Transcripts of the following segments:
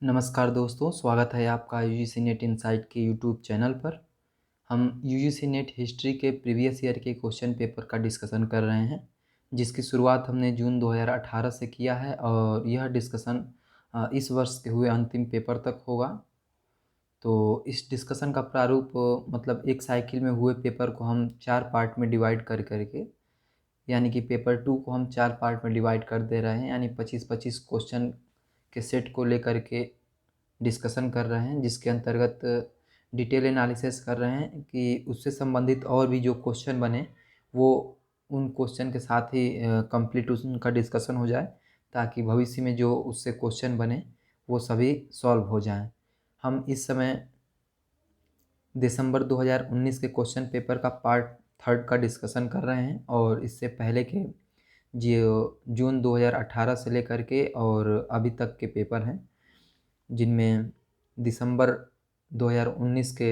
नमस्कार दोस्तों, स्वागत है आपका यूजीसी नेट इनसाइट के यूट्यूब चैनल पर। हम यूजीसी नेट हिस्ट्री के प्रीवियस ईयर के क्वेश्चन पेपर का डिस्कशन कर रहे हैं, जिसकी शुरुआत हमने जून 2018 से किया है और यह डिस्कशन इस वर्ष के हुए अंतिम पेपर तक होगा। तो इस डिस्कशन का प्रारूप मतलब एक साइकिल में हुए पेपर को हम 4 पार्ट में डिवाइड कर करके, यानी कि पेपर 2 को हम 4 पार्ट में डिवाइड कर दे रहे हैं, यानी 25-25 क्वेश्चन के सेट को लेकर के डिस्कशन कर रहे हैं, जिसके अंतर्गत डिटेल एनालिसिस कर रहे हैं कि उससे संबंधित और भी जो क्वेश्चन बने वो उन क्वेश्चन के साथ ही कंप्लीट उनका डिस्कशन हो जाए, ताकि भविष्य में जो उससे क्वेश्चन बने वो सभी सॉल्व हो जाएं। हम इस समय दिसंबर 2019 के क्वेश्चन पेपर का पार्ट 3 का डिस्कशन कर रहे हैं और इससे पहले के जो जून 2018 से लेकर के और अभी तक के पेपर हैं, जिनमें दिसंबर 2019 के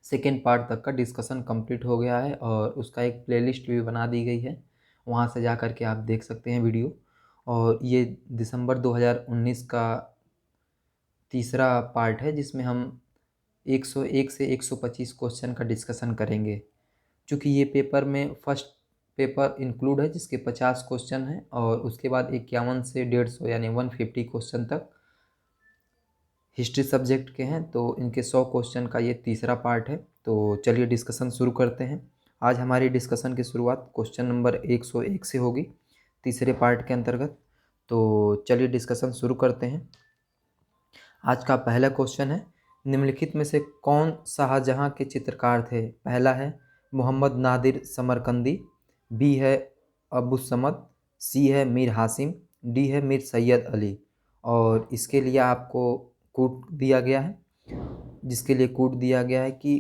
सेकेंड पार्ट तक का डिस्कशन कंप्लीट हो गया है और उसका एक प्लेलिस्ट भी बना दी गई है, वहां से जा कर के आप देख सकते हैं वीडियो। और ये दिसंबर 2019 का तीसरा पार्ट है, जिसमें हम 101 से 125 क्वेश्चन का डिस्कशन करेंगे। चूँकि ये पेपर में फर्स्ट पेपर इंक्लूड है, जिसके 50 क्वेश्चन हैं, और उसके बाद 51 से 150 यानी 150 क्वेश्चन तक हिस्ट्री सब्जेक्ट के हैं। तो इनके 100 क्वेश्चन का ये तीसरा पार्ट है। तो चलिए डिस्कशन शुरू करते हैं। आज हमारी डिस्कशन की शुरुआत क्वेश्चन नंबर 101 से होगी, तीसरे पार्ट के अंतर्गत। तो चलिए डिस्कशन शुरू करते हैं। आज का पहला क्वेश्चन है, निम्नलिखित में से कौन शाहजहां के चित्रकार थे? पहला है मोहम्मद नादिर समरकंदी, बी है अबू समद, सी है मीर हासिम, डी है मीर सैयद अली। और इसके लिए आपको कूट दिया गया है, जिसके लिए कूट दिया गया है कि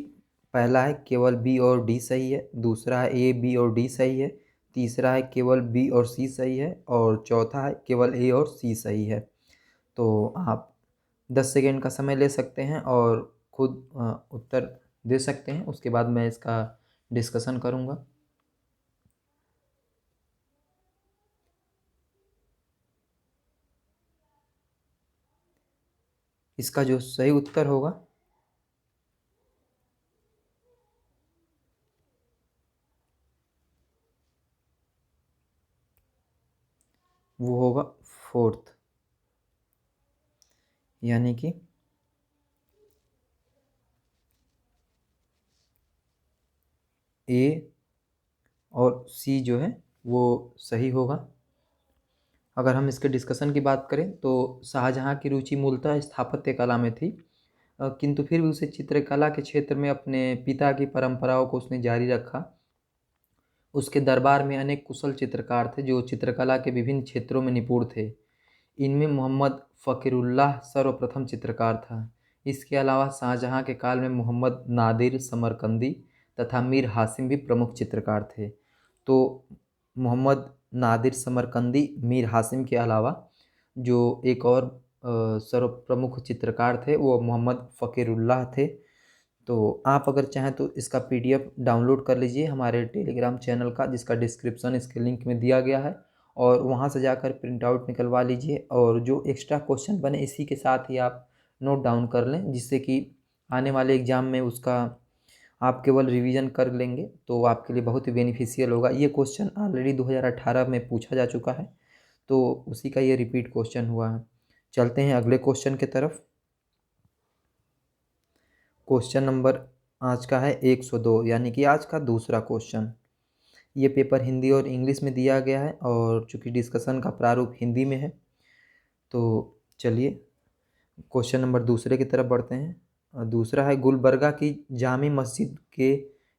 पहला है केवल बी और डी सही है, दूसरा है ए बी और डी सही है, तीसरा है केवल बी और सी सही है, और चौथा है केवल ए और सी सही है। तो आप 10 सेकेंड का समय ले सकते हैं और खुद उत्तर दे सकते हैं। उसके बाद मैं इसका डिस्कशन करूंगा। इसका जो सही उत्तर होगा वो होगा फोर्थ, यानी कि ए और सी जो है वो सही होगा। अगर हम इसके डिस्कशन की बात करें तो शाहजहां की रुचि मूलतः स्थापत्य कला में थी, किंतु फिर भी उसे चित्रकला के क्षेत्र में अपने पिता की परंपराओं को उसने जारी रखा। उसके दरबार में अनेक कुशल चित्रकार थे जो चित्रकला के विभिन्न क्षेत्रों में निपुण थे। इनमें मोहम्मद फ़कीरुल्लाह सर्वप्रथम चित्रकार था। इसके अलावा शाहजहां के काल में मोहम्मद नादिर समरकंदी तथा मीर हासिम भी प्रमुख चित्रकार थे। तो मोहम्मद नादिर समरकंदी, मीर हासिम के अलावा जो एक और सर्व प्रमुख चित्रकार थे वो मोहम्मद फ़कीरुल्लाह थे। तो आप अगर चाहें तो इसका पीडीएफ डाउनलोड कर लीजिए हमारे टेलीग्राम चैनल का, जिसका डिस्क्रिप्शन इसके लिंक में दिया गया है, और वहां से जाकर प्रिंट आउट निकलवा लीजिए। और जो एक्स्ट्रा क्वेश्चन बने इसी के साथ ही आप नोट डाउन कर लें, जिससे कि आने वाले एग्ज़ाम में उसका आप केवल रिवीजन कर लेंगे तो आपके लिए बहुत ही बेनिफिशियल होगा। ये क्वेश्चन ऑलरेडी 2018 में पूछा जा चुका है, तो उसी का ये रिपीट क्वेश्चन हुआ है। चलते हैं अगले क्वेश्चन की तरफ। क्वेश्चन नंबर आज का है 102, यानी कि आज का दूसरा क्वेश्चन। ये पेपर हिंदी और इंग्लिश में दिया गया है और चूंकि डिस्कशन का प्रारूप हिंदी में है, तो चलिए क्वेश्चन नंबर दूसरे की तरफ बढ़ते हैं। और दूसरा है, गुलबर्गा की जामी मस्जिद के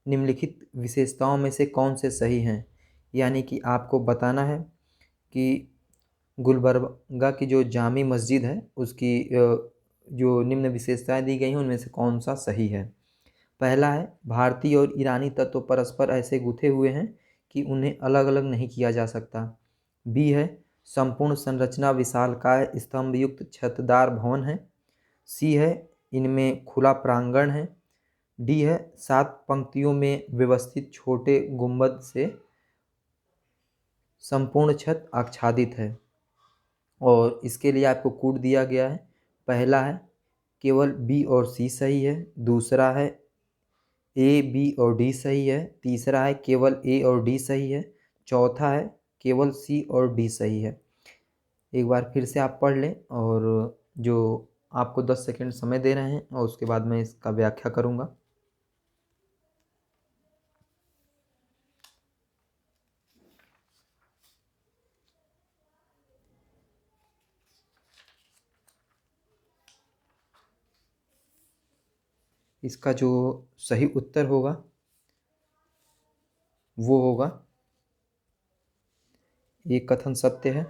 निम्नलिखित विशेषताओं में से कौन से सही हैं? यानी कि आपको बताना है कि गुलबर्गा की जो जामी मस्जिद है उसकी जो निम्न विशेषताएं दी गई हैं उनमें से कौन सा सही है? पहला है, भारतीय और ईरानी तत्व परस्पर ऐसे गुथे हुए हैं कि उन्हें अलग अलग नहीं किया जा सकता। बी है, संपूर्ण संरचना विशालकाय स्तंभ युक्त छतदार भवन है। सी है, इनमें खुला प्रांगण है। डी है, 7 पंक्तियों में व्यवस्थित छोटे गुंबद से संपूर्ण छत आच्छादित है। और इसके लिए आपको कोड दिया गया है पहला है केवल बी और सी सही है, दूसरा है ए बी और डी सही है, तीसरा है केवल ए और डी सही है, चौथा है केवल सी और डी सही है। एक बार फिर से आप पढ़ लें और जो आपको 10 सेकंड समय दे रहे हैं और उसके बाद मैं इसका व्याख्या करूँगा। इसका जो सही उत्तर होगा वो होगा ये कथन सत्य है,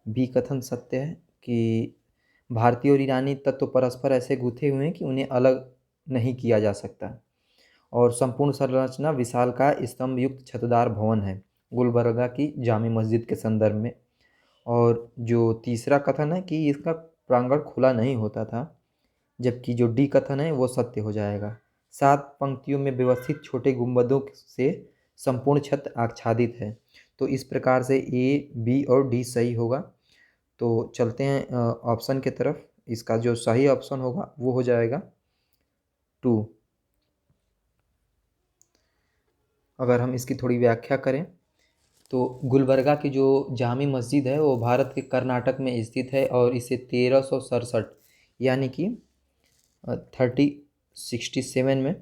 बी कथन सत्य है कि भारतीय और ईरानी तत्व परस्पर ऐसे गुथे हुए हैं कि उन्हें अलग नहीं किया जा सकता और संपूर्ण संरचना विशालकाय स्तंभ युक्त छतदार भवन है गुलबर्गा की जामी मस्जिद के संदर्भ में। और जो तीसरा कथन है कि इसका प्रांगण खुला नहीं होता था, जबकि जो डी कथन है वो सत्य हो जाएगा। 7 पंक्तियों में व्यवस्थित छोटे गुंबदों से संपूर्ण छत आच्छादित है। तो इस प्रकार से ए बी और डी सही होगा। तो चलते हैं ऑप्शन के तरफ। इसका जो सही ऑप्शन होगा वो हो जाएगा 2। अगर हम इसकी थोड़ी व्याख्या करें तो गुलबर्गा की जो जामी मस्जिद है वो भारत के कर्नाटक में स्थित है और इसे 1367 यानी कि 1367 में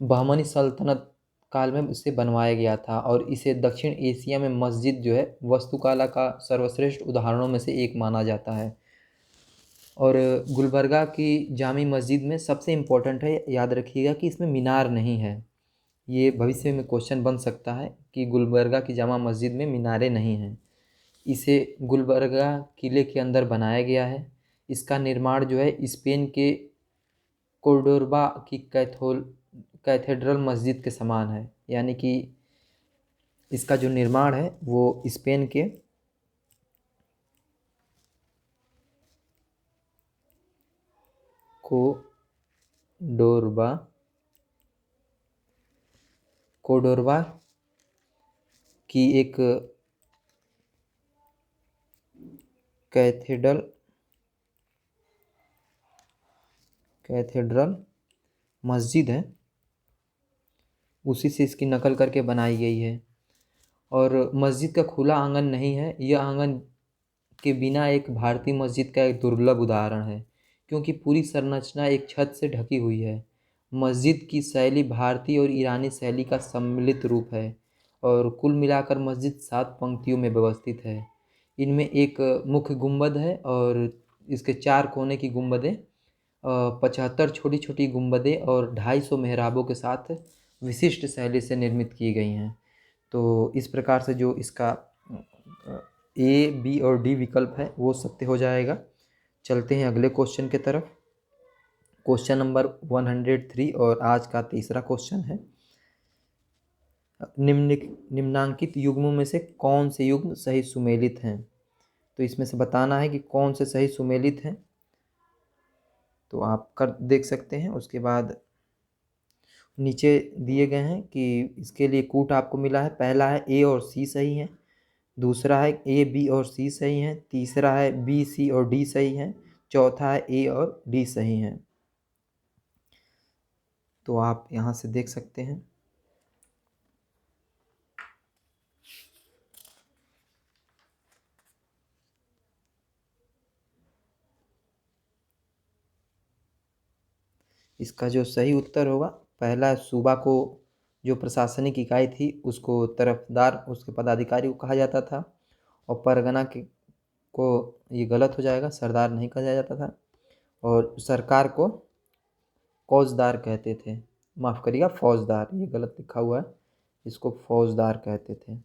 बहमनी सल्तनत काल में इसे बनवाया गया था और इसे दक्षिण एशिया में मस्जिद जो है वास्तुकला का सर्वश्रेष्ठ उदाहरणों में से एक माना जाता है। और गुलबर्गा की जामी मस्जिद में सबसे इम्पोर्टेंट है, याद रखिएगा कि इसमें मीनार नहीं है। ये भविष्य में क्वेश्चन बन सकता है कि गुलबर्गा की जामा मस्जिद में मीनारें नहीं हैं। इसे गुलबर्गा किले के अंदर बनाया गया है। इसका निर्माण जो है स्पेन के कोर्डोबा की कैथेड्रल मस्जिद के समान है, यानी कि इसका जो निर्माण है वो स्पेन के कोडोरबा की एक कैथेड्रल मस्जिद है, उसी से इसकी नकल करके बनाई गई है। और मस्जिद का खुला आंगन नहीं है। यह आंगन के बिना एक भारतीय मस्जिद का एक दुर्लभ उदाहरण है, क्योंकि पूरी संरचना एक छत से ढकी हुई है। मस्जिद की शैली भारतीय और ईरानी शैली का सम्मिलित रूप है और कुल मिलाकर मस्जिद 7 पंक्तियों में व्यवस्थित है। इनमें एक मुख्य गुंबद है और इसके 4 कोने की गुंबदें, 75 छोटी छोटी गुंबदें और 250 मेहराबों के साथ विशिष्ट शैली से निर्मित की गई हैं। तो इस प्रकार से जो इसका ए बी और डी विकल्प है वो सत्य हो जाएगा। चलते हैं अगले क्वेश्चन की तरफ। क्वेश्चन नंबर 103 और आज का तीसरा क्वेश्चन है, निम्नांकित युग्मों में से कौन से युग्म सही सुमेलित हैं। तो इसमें से बताना है कि कौन से सही सुमेलित हैं। तो आप कर देख सकते हैं। उसके बाद नीचे दिए गए हैं कि इसके लिए कूट आपको मिला है। पहला है ए और सी सही है, दूसरा है ए बी और सी सही है, तीसरा है बी सी और डी सही है, चौथा है ए और डी सही है। तो आप यहाँ से देख सकते हैं। इसका जो सही उत्तर होगा, पहला सूबा को जो प्रशासनिक इकाई थी उसको तरफदार, उसके पदाधिकारी को कहा जाता था। और परगना के को ये गलत हो जाएगा, सरदार नहीं कहा जाता था। और सरकार को फौजदार कहते थे, माफ़ करिएगा फौजदार, ये गलत लिखा हुआ है, इसको फौजदार कहते थे।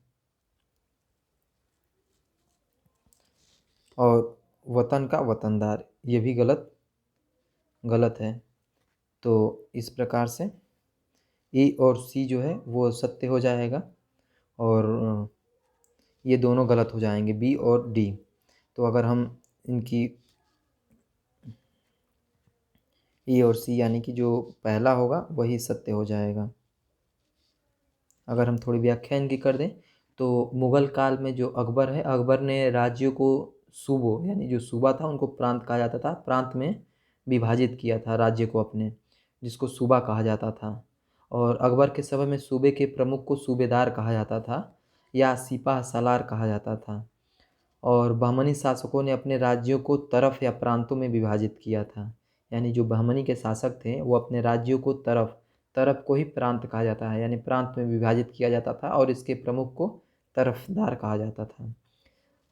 और वतन का वतनदार, ये भी गलत है। तो इस प्रकार से ए और सी जो है वो सत्य हो जाएगा और ये दोनों गलत हो जाएंगे, बी और डी। तो अगर हम इनकी ए और सी यानी कि जो पहला होगा वही सत्य हो जाएगा। अगर हम थोड़ी व्याख्या इनकी कर दें तो मुग़ल काल में जो अकबर है, अकबर ने राज्यों को सूबों यानी जो सूबा था उनको प्रांत कहा जाता था, प्रांत में विभाजित किया था राज्य को अपने, जिसको सूबा कहा जाता था। और अकबर के समय में सूबे के प्रमुख को सूबेदार कहा जाता था या सिपाह सालार कहा जाता था। और बहमनी शासकों ने अपने राज्यों को तरफ या प्रांतों में विभाजित किया था। यानी जो बहमनी के शासक थे वो अपने राज्यों को तरफ, तरफ को ही प्रांत कहा जाता है, यानी प्रांत में विभाजित किया जाता था और इसके प्रमुख को तरफदार कहा जाता था।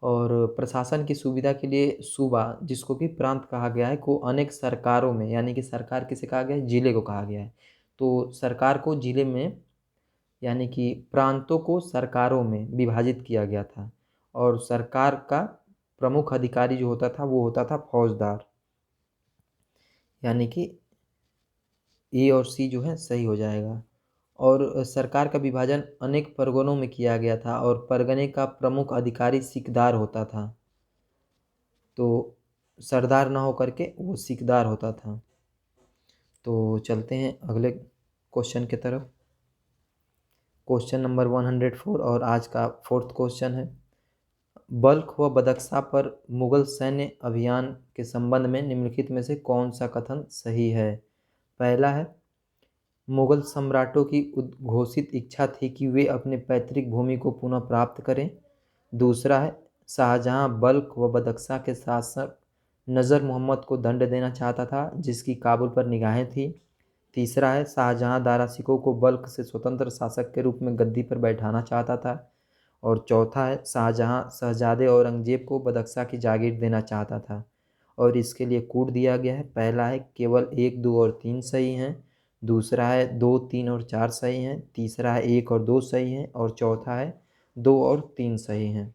और प्रशासन की सुविधा के लिए सूबा, जिसको कि प्रांत कहा गया है, को अनेक सरकारों में, यानी कि सरकार किसे कहा गया है, जिले को कहा गया है। तो सरकार को जिले में, यानी कि प्रांतों को सरकारों में विभाजित किया गया था। और सरकार का प्रमुख अधिकारी जो होता था वो होता था फौजदार, यानी कि ए और सी जो है सही हो जाएगा। और सरकार का विभाजन अनेक परगनों में किया गया था और परगने का प्रमुख अधिकारी सिकदार होता था। तो सरदार ना हो करके वो सिकदार होता था। तो चलते हैं अगले क्वेश्चन की तरफ। क्वेश्चन नंबर 104 और आज का फोर्थ क्वेश्चन है, बल्ख व बदख्शा पर मुगल सैन्य अभियान के संबंध में निम्नलिखित में से कौन सा कथन सही है। पहला है, मुगल सम्राटों की उद्घोषित इच्छा थी कि वे अपने पैतृक भूमि को पुनः प्राप्त करें। दूसरा है, शाहजहां बल्ख व बदख्शा के शासक नज़र मोहम्मद को दंड देना चाहता था जिसकी काबुल पर निगाहें थी। तीसरा है, शाहजहां दारा सिकों को बल्ख से स्वतंत्र शासक के रूप में गद्दी पर बैठाना चाहता था। और चौथा है, शाहजहां शहजादे औरंगजेब को बदख्शा की जागीर देना चाहता था और इसके लिए कूट दिया गया है। पहला है, केवल 1, 2 और 3 सही हैं। दूसरा है 2, 3 और 4 सही हैं। तीसरा है 1 और 2 सही हैं। और चौथा है 2 और 3 सही हैं।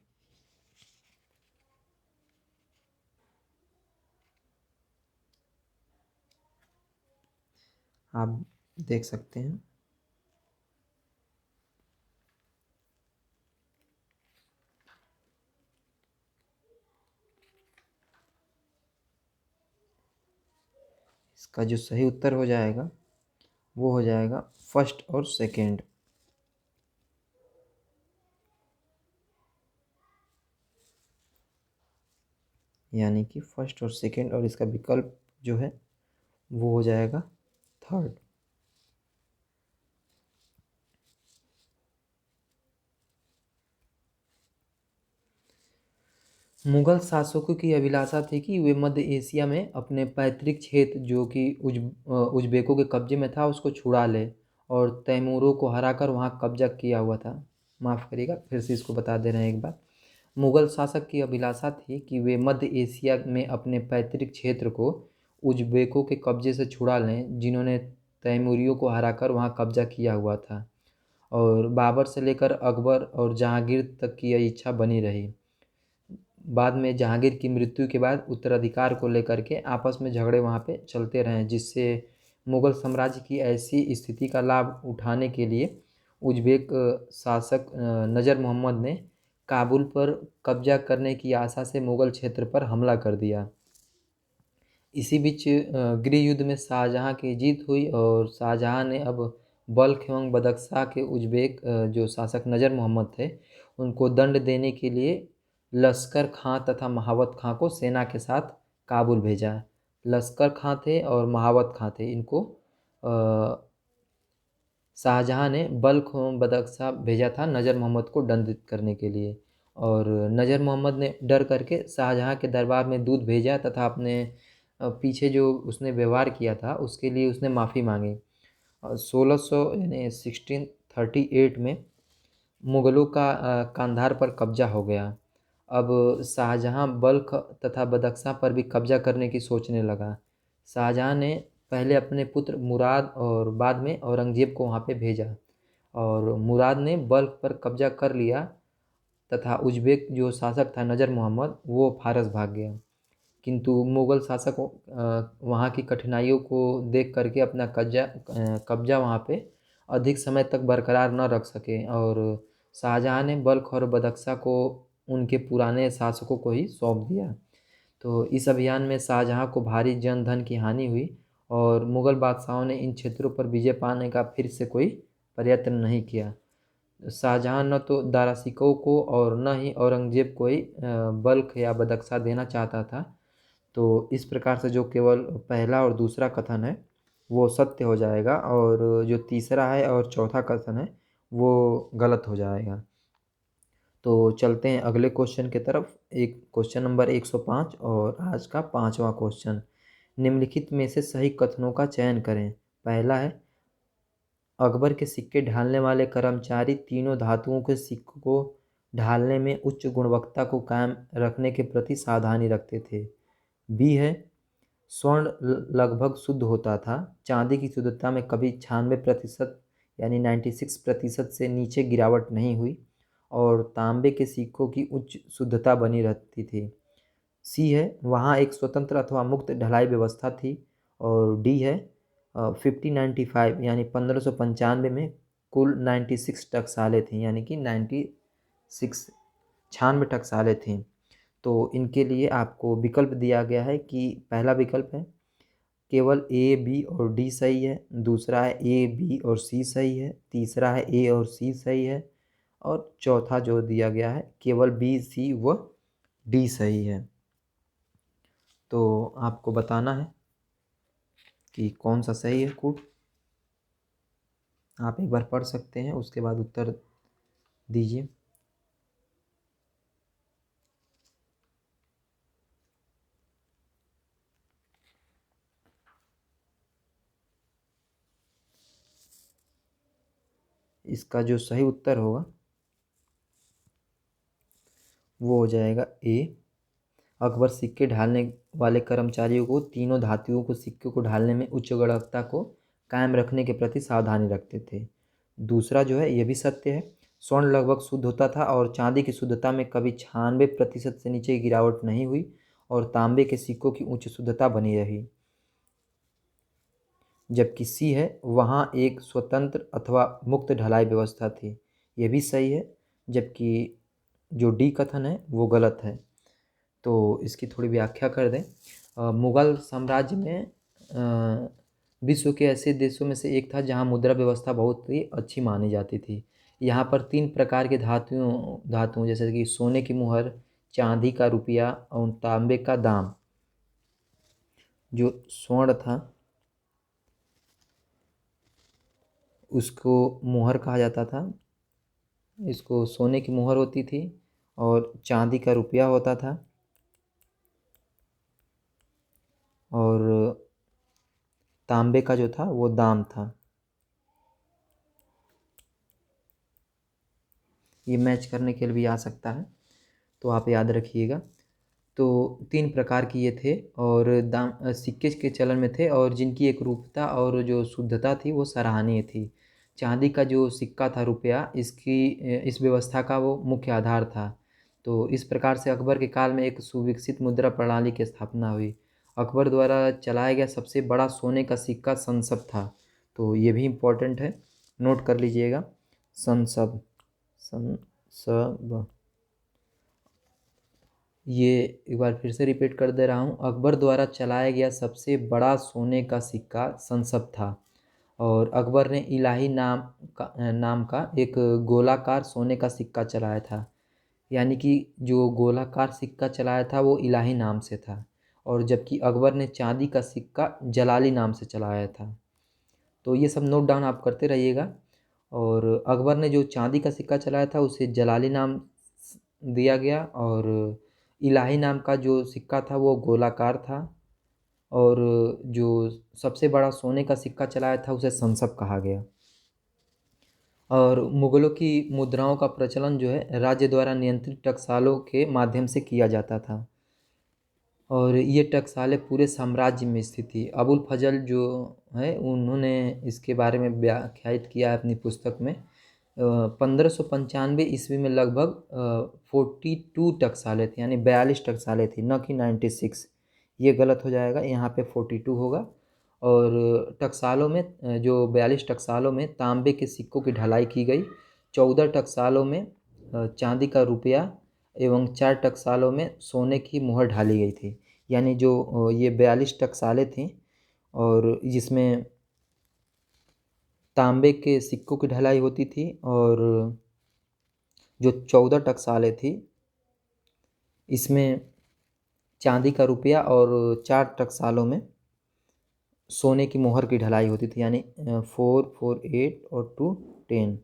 आप देख सकते हैं। इसका जो सही उत्तर हो जाएगा वो हो जाएगा फर्स्ट और सेकेंड। यानी कि फर्स्ट और सेकेंड, और इसका विकल्प जो है वो हो जाएगा थर्ड। मुगल शासकों की अभिलाषा थी कि वे मध्य एशिया में अपने पैतृक क्षेत्र जो कि उज़्बेकों के कब्जे में था उसको छुड़ा ले, और तैमूरों को हराकर वहाँ कब्जा किया हुआ था। माफ़ करिएगा, फिर से इसको बता दे रहे हैं एक बार। मुगल शासक की अभिलाषा थी कि वे मध्य एशिया में अपने पैतृक क्षेत्र को उज़्बेकों के कब्जे से छुड़ा लें जिन्होंने तैमूरियों को हराकर वहाँ कब्जा किया हुआ था। और बाबर से लेकर अकबर और जहांगीर तक की यह इच्छा बनी रही। बाद में जहांगीर की मृत्यु के बाद उत्तराधिकार को लेकर के आपस में झगड़े वहाँ पे चलते रहे, जिससे मुगल साम्राज्य की ऐसी स्थिति का लाभ उठाने के लिए उज़्बेक शासक नज़र मोहम्मद ने काबुल पर कब्जा करने की आशा से मुगल क्षेत्र पर हमला कर दिया। इसी बीच गृह युद्ध में शाहजहां की जीत हुई और शाहजहां ने अब बल्ख एवं बदख्शा के उज़्बेक जो शासक नज़र मोहम्मद थे उनको दंड देने के लिए लश्कर खां तथा महावत खां को सेना के साथ काबुल भेजा। लश्कर खां थे और महावत खां थे, इनको शाहजहां ने बल्ख एवं बदख्शा भेजा था नज़र मोहम्मद को दंडित करने के लिए। और नज़र मोहम्मद ने डर करके शाहजहां के दरबार में दूत भेजा तथा अपने पीछे जो उसने व्यवहार किया था उसके लिए उसने माफ़ी मांगी। 1600 यानी 1638 में मुग़लों का कांधार पर कब्जा हो गया। अब शाहजहां बल्ख तथा बदख्शा पर भी कब्जा करने की सोचने लगा। शाहजहां ने पहले अपने पुत्र मुराद और बाद में औरंगजेब को वहाँ पे भेजा, और मुराद ने बल्ख पर कब्जा कर लिया तथा उज़्बेक जो शासक था नज़र मोहम्मद वो फारस भाग गया। किंतु मुग़ल शासक वहाँ की कठिनाइयों को देख करके अपना कब्जा वहाँ पे अधिक समय तक बरकरार न रख सके, और शाहजहां ने बल्ख और बदख्शा को उनके पुराने शासकों को ही सौंप दिया। तो इस अभियान में शाहजहां को भारी जन धन की हानि हुई और मुग़ल बादशाहों ने इन क्षेत्रों पर विजय पाने का फिर से कोई प्रयत्न नहीं किया। शाहजहां न तो दारा शिकोह को और न ही औरंगजेब कोई बल्ख या बदख्शां देना चाहता था। तो इस प्रकार से जो केवल पहला और दूसरा कथन है वो सत्य हो जाएगा, और जो तीसरा है और चौथा कथन है वो गलत हो जाएगा। तो चलते हैं अगले क्वेश्चन की तरफ। एक क्वेश्चन नंबर 105 और आज का 5वां क्वेश्चन। निम्नलिखित में से सही कथनों का चयन करें। पहला है, अकबर के सिक्के ढालने वाले कर्मचारी तीनों धातुओं के सिक्कों को ढालने में उच्च गुणवत्ता को कायम रखने के प्रति सावधानी रखते थे। बी है, स्वर्ण लगभग शुद्ध होता था, चांदी की शुद्धता में कभी 96% यानी 96% से नीचे गिरावट नहीं हुई, और तांबे के सिक्कों की उच्च शुद्धता बनी रहती थी। सी है, वहाँ एक स्वतंत्र अथवा मुक्त ढलाई व्यवस्था थी। और डी है, 1595 यानी 1595 में कुल 96 टकसालें थीं, यानी कि 96 टकसालें थीं। तो इनके लिए आपको विकल्प दिया गया है कि पहला विकल्प है केवल ए, बी और डी सही है, दूसरा है ए, बी और सी सही है, तीसरा है ए और सी सही है, और चौथा जो दिया गया है केवल बी, सी व डी सही है। तो आपको बताना है कि कौन सा सही है कूट। आप एक बार पढ़ सकते हैं, उसके बाद उत्तर दीजिए। इसका जो सही उत्तर होगा वो हो जाएगा ए। अकबर सिक्के ढालने वाले कर्मचारियों को तीनों धातुओं को सिक्के को ढालने में उच्च गुणवत्ता को कायम रखने के प्रति सावधानी रखते थे। दूसरा जो है ये भी सत्य है, स्वर्ण लगभग शुद्ध होता था और चांदी की शुद्धता में कभी 96% से नीचे गिरावट नहीं हुई, और तांबे के सिक्कों की उच्च शुद्धता बनी रही। जबकि सी है, वहाँ एक स्वतंत्र अथवा मुक्त ढलाई व्यवस्था थी, ये भी सही है। जबकि जो डी कथन है वो गलत है। तो इसकी थोड़ी व्याख्या कर दें। मुग़ल साम्राज्य में विश्व के ऐसे देशों में से एक था जहाँ मुद्रा व्यवस्था बहुत ही अच्छी मानी जाती थी। यहाँ पर 3 प्रकार के धातुओं जैसे कि सोने की मुहर, चांदी का रुपया और तांबे का दाम। जो स्वर्ण था उसको मुहर कहा जाता था, इसको सोने की मुहर होती थी, और चांदी का रुपया होता था, और तांबे का जो था वो दाम था। ये मैच करने के लिए भी आ सकता है, तो आप याद रखिएगा। तो 3 प्रकार की ये थे, और दाम सिक्के के चलन में थे, और जिनकी एकरूपता और जो शुद्धता थी वो सराहनीय थी। चांदी का जो सिक्का था रुपया, इस व्यवस्था का वो मुख्य आधार था। तो इस प्रकार से अकबर के काल में एक सुविकसित मुद्रा प्रणाली की स्थापना हुई। अकबर द्वारा चलाया गया सबसे बड़ा सोने का सिक्का संसब था। तो ये भी इम्पोर्टेंट है, नोट कर लीजिएगा। संसब, संसब, ये एक बार फिर से रिपीट कर दे रहा हूँ। अकबर द्वारा चलाया गया सबसे बड़ा सोने का सिक्का संसब था, और अकबर ने इलाही नाम का एक गोलाकार सोने का सिक्का चलाया था। यानी कि जो गोलाकार सिक्का चलाया था वो इलाही नाम से था, और जबकि अकबर ने चांदी का सिक्का जलाली नाम से चलाया था। तो ये सब नोट डाउन आप करते रहिएगा। और अकबर ने जो चांदी का सिक्का चलाया था उसे जलाली नाम दिया गया, और इलाही नाम का जो सिक्का था वो गोलाकार था, और जो सबसे बड़ा सोने का सिक्का चलाया था उसे संसब कहा गया। और मुग़लों की मुद्राओं का प्रचलन जो है राज्य द्वारा नियंत्रित टकसालों के माध्यम से किया जाता था, और ये टकसालें पूरे साम्राज्य में स्थित थी। अबुल फजल जो है उन्होंने इसके बारे में व्याख्यायित किया है अपनी पुस्तक में। 1595 ईस्वी में लगभग 42 टकसालें थी, यानी 42 टकसालें थी, न कि 96। ये गलत हो जाएगा, यहाँ पे 42 होगा। और टकसालों में जो 42 टकसालों में तांबे के सिक्कों की ढलाई की गई, 14 टकसालों में चांदी का रुपया, एवं 4 टकसालों में सोने की मुहर ढाली गई थी। यानी जो ये 42 टकसालें थीं, और जिसमें तांबे के सिक्कों की ढलाई होती थी, और जो 14 टकसालें थी, इसमें चांदी का रुपया और 4 टकसालों में सोने की मोहर की ढलाई होती थी, यानी 4, 4, 8 और 2, 10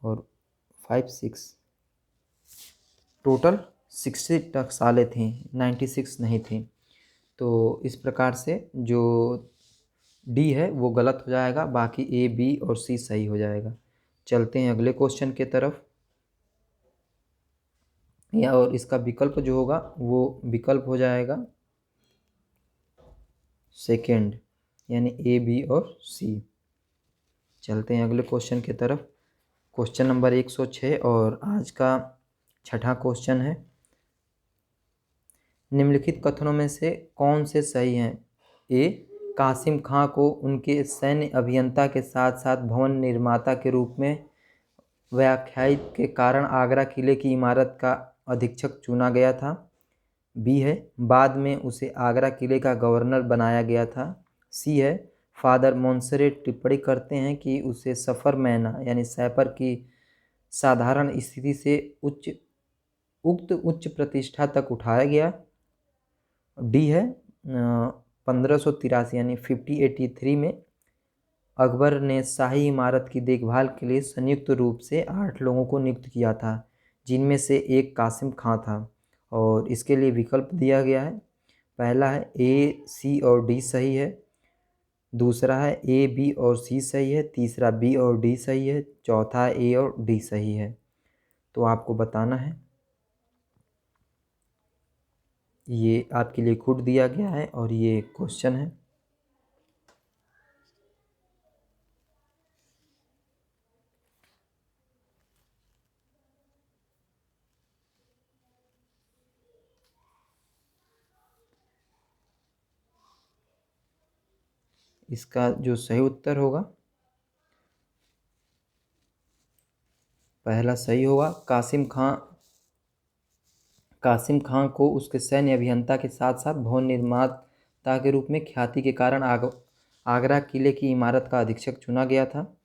और 5, 6, टोटल 60 टकसालें थीं, 96 नहीं थी। तो इस प्रकार से जो डी है वो गलत हो जाएगा, बाकी ए, बी और सी सही हो जाएगा। चलते हैं अगले क्वेश्चन के तरफ। या और इसका विकल्प जो होगा वो विकल्प हो जाएगा सेकेंड, यानी ए, बी और सी। चलते हैं अगले क्वेश्चन की तरफ। क्वेश्चन नंबर 106 और आज का छठा क्वेश्चन है, निम्नलिखित कथनों में से कौन से सही हैं? ए, कासिम खां को उनके सैन्य अभियंता के साथ साथ भवन निर्माता के रूप में व्याख्यायित के कारण आगरा किले की इमारत का अधीक्षक चुना गया था। बी है, बाद में उसे आगरा किले का गवर्नर बनाया गया था। सी है, फादर मोन्सरेट टिप्पणी करते हैं कि उसे सफ़र मैना यानी सैपर की साधारण स्थिति से उक्त उच्च प्रतिष्ठा तक उठाया गया। डी है, 1583 यानी 1583 में अकबर ने शाही इमारत की देखभाल के लिए संयुक्त रूप से 8 लोगों को नियुक्त किया था, जिनमें से एक कासिम खां था। और इसके लिए विकल्प दिया गया है। पहला है ए, सी और डी सही है। दूसरा है ए, बी और सी सही है। तीसरा बी और डी सही है। चौथा ए और डी सही है। तो आपको बताना है, ये आपके लिए खुद दिया गया है और ये क्वेश्चन है। इसका जो सही उत्तर होगा, पहला सही होगा, कासिम खां को उसके सैन्य अभियंता के साथ साथ भवन निर्माता के रूप में ख्याति के कारण आगरा किले की इमारत का अधीक्षक चुना गया था।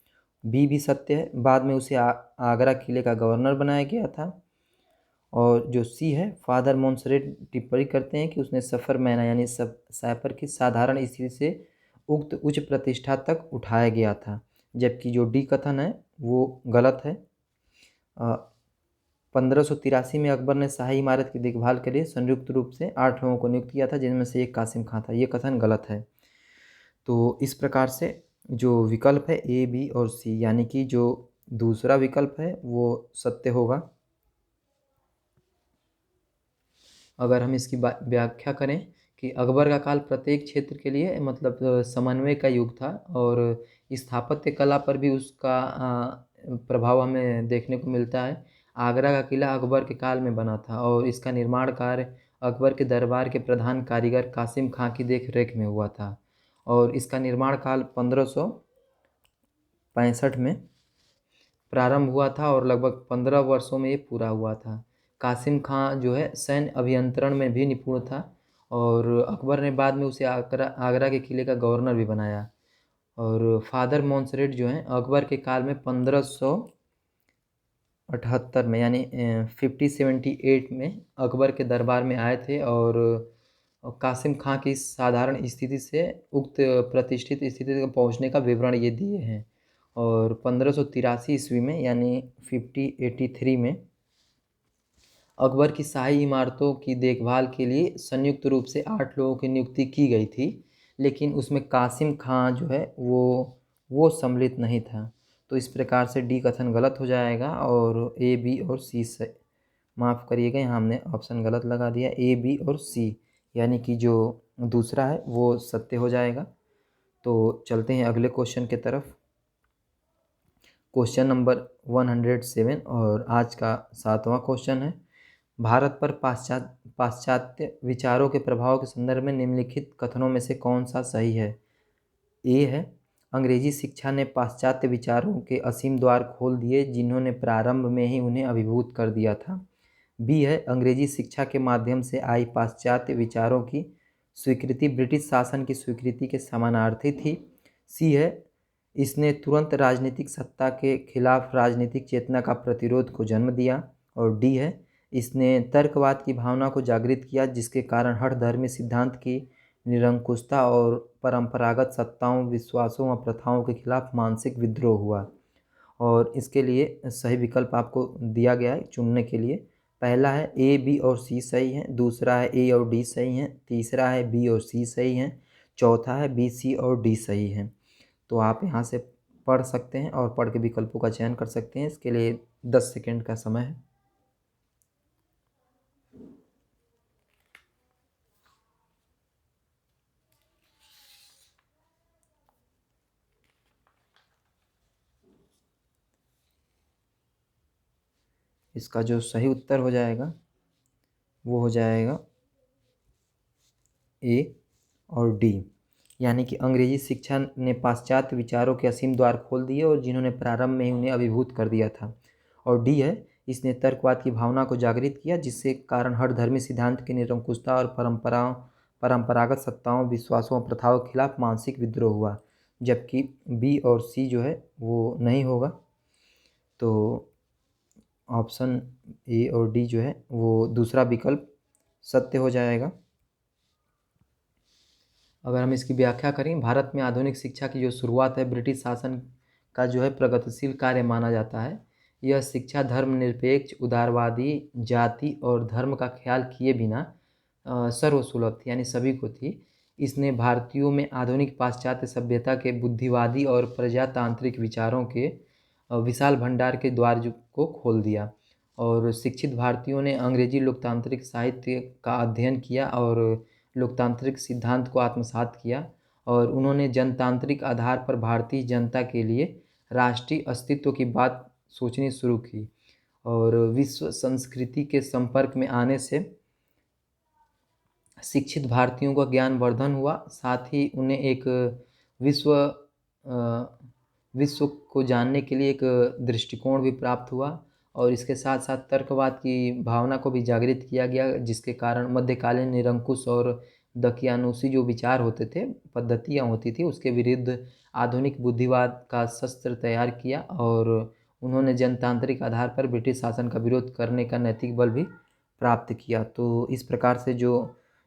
बी भी सत्य है, बाद में उसे आगरा किले का गवर्नर बनाया गया था। और जो सी है, फादर मोन्सरेट टिप्पणी करते हैं कि उसने सफ़र मैना यानी सैपर की साधारण स्थिति से उक्त उच्च प्रतिष्ठा तक उठाया गया था। जबकि जो डी कथन है वो गलत है। 1583 में अकबर ने शाही इमारत की देखभाल के लिए संयुक्त रूप से 8 लोगों को नियुक्त किया था, जिनमें से एक कासिम खां था। ये कथन गलत है। तो इस प्रकार से जो विकल्प है ए, बी और सी, यानी कि जो दूसरा विकल्प है वो सत्य होगा। अगर हम इसकी व्याख्या करें कि अकबर का काल प्रत्येक क्षेत्र के लिए मतलब समन्वय का युग था और स्थापत्य कला पर भी उसका प्रभाव हमें देखने को मिलता है। आगरा का किला अकबर के काल में बना था और इसका निर्माण कार्य अकबर के दरबार के प्रधान कारीगर कासिम खां की देख रेख में हुआ था और इसका निर्माण काल 1565 में प्रारंभ हुआ था और लगभग 15 वर्षों में ये पूरा हुआ था। कासिम खां जो है सैन्य अभियंत्रण में भी निपुण था और अकबर ने बाद में उसे आगरा के किले का गवर्नर भी बनाया। और फादर मोन्सरेट जो हैं अकबर के काल में 1578 में यानी 1578 में अकबर के दरबार में आए थे और कासिम खां की साधारण स्थिति से उक्त प्रतिष्ठित स्थिति तक पहुंचने का विवरण ये दिए हैं। और 1583 ईस्वी में यानी 1583 में अकबर की शाही इमारतों की देखभाल के लिए संयुक्त रूप से 8 लोगों की नियुक्ति की गई थी, लेकिन उसमें कासिम खां जो है वो सम्मिलित नहीं था। तो इस प्रकार से डी कथन गलत हो जाएगा और ए, बी और सी से माफ़ करिएगा, यहाँ हमने ऑप्शन गलत लगा दिया। ए, बी और सी यानी कि जो दूसरा है वो सत्य हो जाएगा। तो चलते हैं अगले क्वेश्चन की तरफ। क्वेश्चन नंबर 107 और आज का 7वां क्वेश्चन है, भारत पर पाश्चात्य विचारों के प्रभाव के संदर्भ में निम्नलिखित कथनों में से कौन सा सही है? ए है, अंग्रेजी शिक्षा ने पाश्चात्य विचारों के असीम द्वार खोल दिए, जिन्होंने प्रारंभ में ही उन्हें अभिभूत कर दिया था। बी है, अंग्रेजी शिक्षा के माध्यम से आई पाश्चात्य विचारों की स्वीकृति ब्रिटिश शासन की स्वीकृति के समानार्थी थी। सी है, इसने तुरंत राजनीतिक सत्ता के खिलाफ राजनीतिक चेतना का प्रतिरोध को जन्म दिया। और डी है, इसने तर्कवाद की भावना को जागृत किया, जिसके कारण हर धर्मी सिद्धांत की निरंकुशता और परंपरागत सत्ताओं, विश्वासों व प्रथाओं के खिलाफ मानसिक विद्रोह हुआ। और इसके लिए सही विकल्प आपको दिया गया है चुनने के लिए। पहला है ए, बी और सी सही है, दूसरा है ए और डी सही है, तीसरा है बी और सी सही है, चौथा है बी, सी और डी सही है। तो आप यहाँ से पढ़ सकते हैं और पढ़ के विकल्पों का चयन कर सकते हैं। इसके लिए 10 सेकेंड का समय है। इसका जो सही उत्तर हो जाएगा वो हो जाएगा ए और डी, यानी कि अंग्रेजी शिक्षा ने पाश्चात्य विचारों के असीम द्वार खोल दिए और जिन्होंने प्रारंभ में ही उन्हें अभिभूत कर दिया था। और डी है, इसने तर्कवाद की भावना को जागृत किया, जिससे कारण हर धर्मी सिद्धांत की निरंकुशता और परंपरागत सत्ताओं, विश्वासों और प्रथाओं के खिलाफ मानसिक विद्रोह हुआ। जबकि बी और सी जो है वो नहीं होगा। तो ऑप्शन ए और डी जो है वो दूसरा विकल्प सत्य हो जाएगा। अगर हम इसकी व्याख्या करें, भारत में आधुनिक शिक्षा की जो शुरुआत है ब्रिटिश शासन का जो है प्रगतिशील कार्य माना जाता है। यह शिक्षा धर्मनिरपेक्ष, उदारवादी, जाति और धर्म का ख्याल किए बिना सर्वसुलभ थी, यानी सभी को थी। इसने भारतीयों में आधुनिक पाश्चात्य सभ्यता के बुद्धिवादी और प्रजातांत्रिक विचारों के विशाल भंडार के द्वार को खोल दिया। और शिक्षित भारतीयों ने अंग्रेजी लोकतांत्रिक साहित्य का अध्ययन किया और लोकतांत्रिक सिद्धांत को आत्मसात किया। और उन्होंने जनतांत्रिक आधार पर भारतीय जनता के लिए राष्ट्रीय अस्तित्व की बात सोचनी शुरू की। और विश्व संस्कृति के संपर्क में आने से शिक्षित भारतीयों का ज्ञानवर्धन हुआ, साथ ही उन्हें एक विश्व को जानने के लिए एक दृष्टिकोण भी प्राप्त हुआ। और इसके साथ साथ तर्कवाद की भावना को भी जागृत किया गया, जिसके कारण मध्यकालीन निरंकुश और दकियानूसी जो विचार होते थे, पद्धतियाँ होती थी, उसके विरुद्ध आधुनिक बुद्धिवाद का शस्त्र तैयार किया। और उन्होंने जनतांत्रिक आधार पर ब्रिटिश शासन का विरोध करने का नैतिक बल भी प्राप्त किया। तो इस प्रकार से जो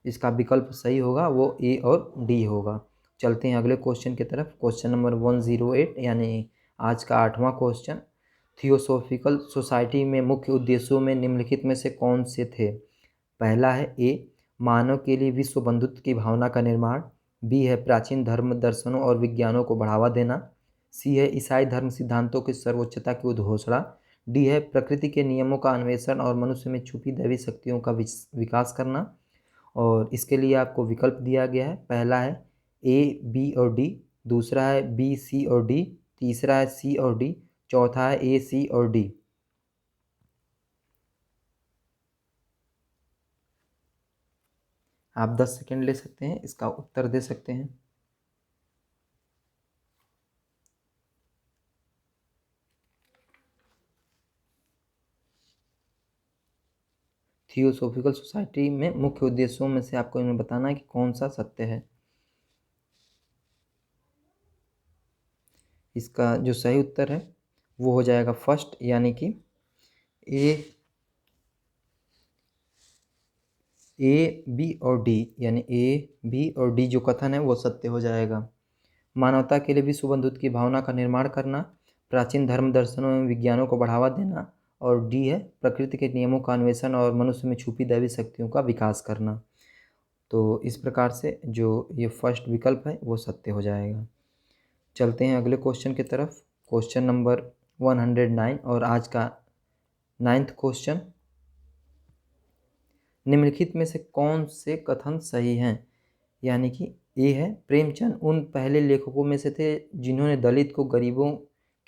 इसका विकल्प सही होगा वो ए और डी होगा। चलते हैं अगले क्वेश्चन की तरफ। क्वेश्चन नंबर 108, यानी आज का 8वां क्वेश्चन। थियोसॉफिकल सोसाइटी में मुख्य उद्देश्यों में निम्नलिखित में से कौन से थे? पहला है ए, मानव के लिए विश्व बंधुत्व की भावना का निर्माण। बी है, प्राचीन धर्म, दर्शनों और विज्ञानों को बढ़ावा देना। सी है, ईसाई धर्म सिद्धांतों की सर्वोच्चता की उद्घोषणा। डी है, प्रकृति के नियमों का अन्वेषण और मनुष्य में छुपी दैवी शक्तियों का विकास करना। और इसके लिए आपको विकल्प दिया गया है। पहला है ए, बी और डी, दूसरा है बी, सी और डी, तीसरा है सी और डी, चौथा है ए, सी और डी। आप 10 सेकेंड ले सकते हैं, इसका उत्तर दे सकते हैं। थियोसॉफिकल सोसाइटी में मुख्य उद्देश्यों में से आपको इन्हें बताना है कि कौन सा सत्य है। इसका जो सही उत्तर है वो हो जाएगा फर्स्ट, यानी कि ए, बी और डी, यानी ए, बी और डी जो कथन है वो सत्य हो जाएगा। मानवता के लिए विश्व बंधुत्व की भावना का निर्माण करना, प्राचीन धर्म, दर्शनों एवं विज्ञानों को बढ़ावा देना। और डी है, प्रकृति के नियमों का अन्वेषण और मनुष्य में छुपी दैवी शक्तियों का विकास करना। तो इस प्रकार से जो ये फर्स्ट विकल्प है वो सत्य हो जाएगा। चलते हैं अगले क्वेश्चन की तरफ। क्वेश्चन नंबर 109 और आज का 9th क्वेश्चन। निम्नलिखित में से कौन से कथन सही हैं? यानी कि ए है, प्रेमचंद उन पहले लेखकों में से थे जिन्होंने दलित को गरीबों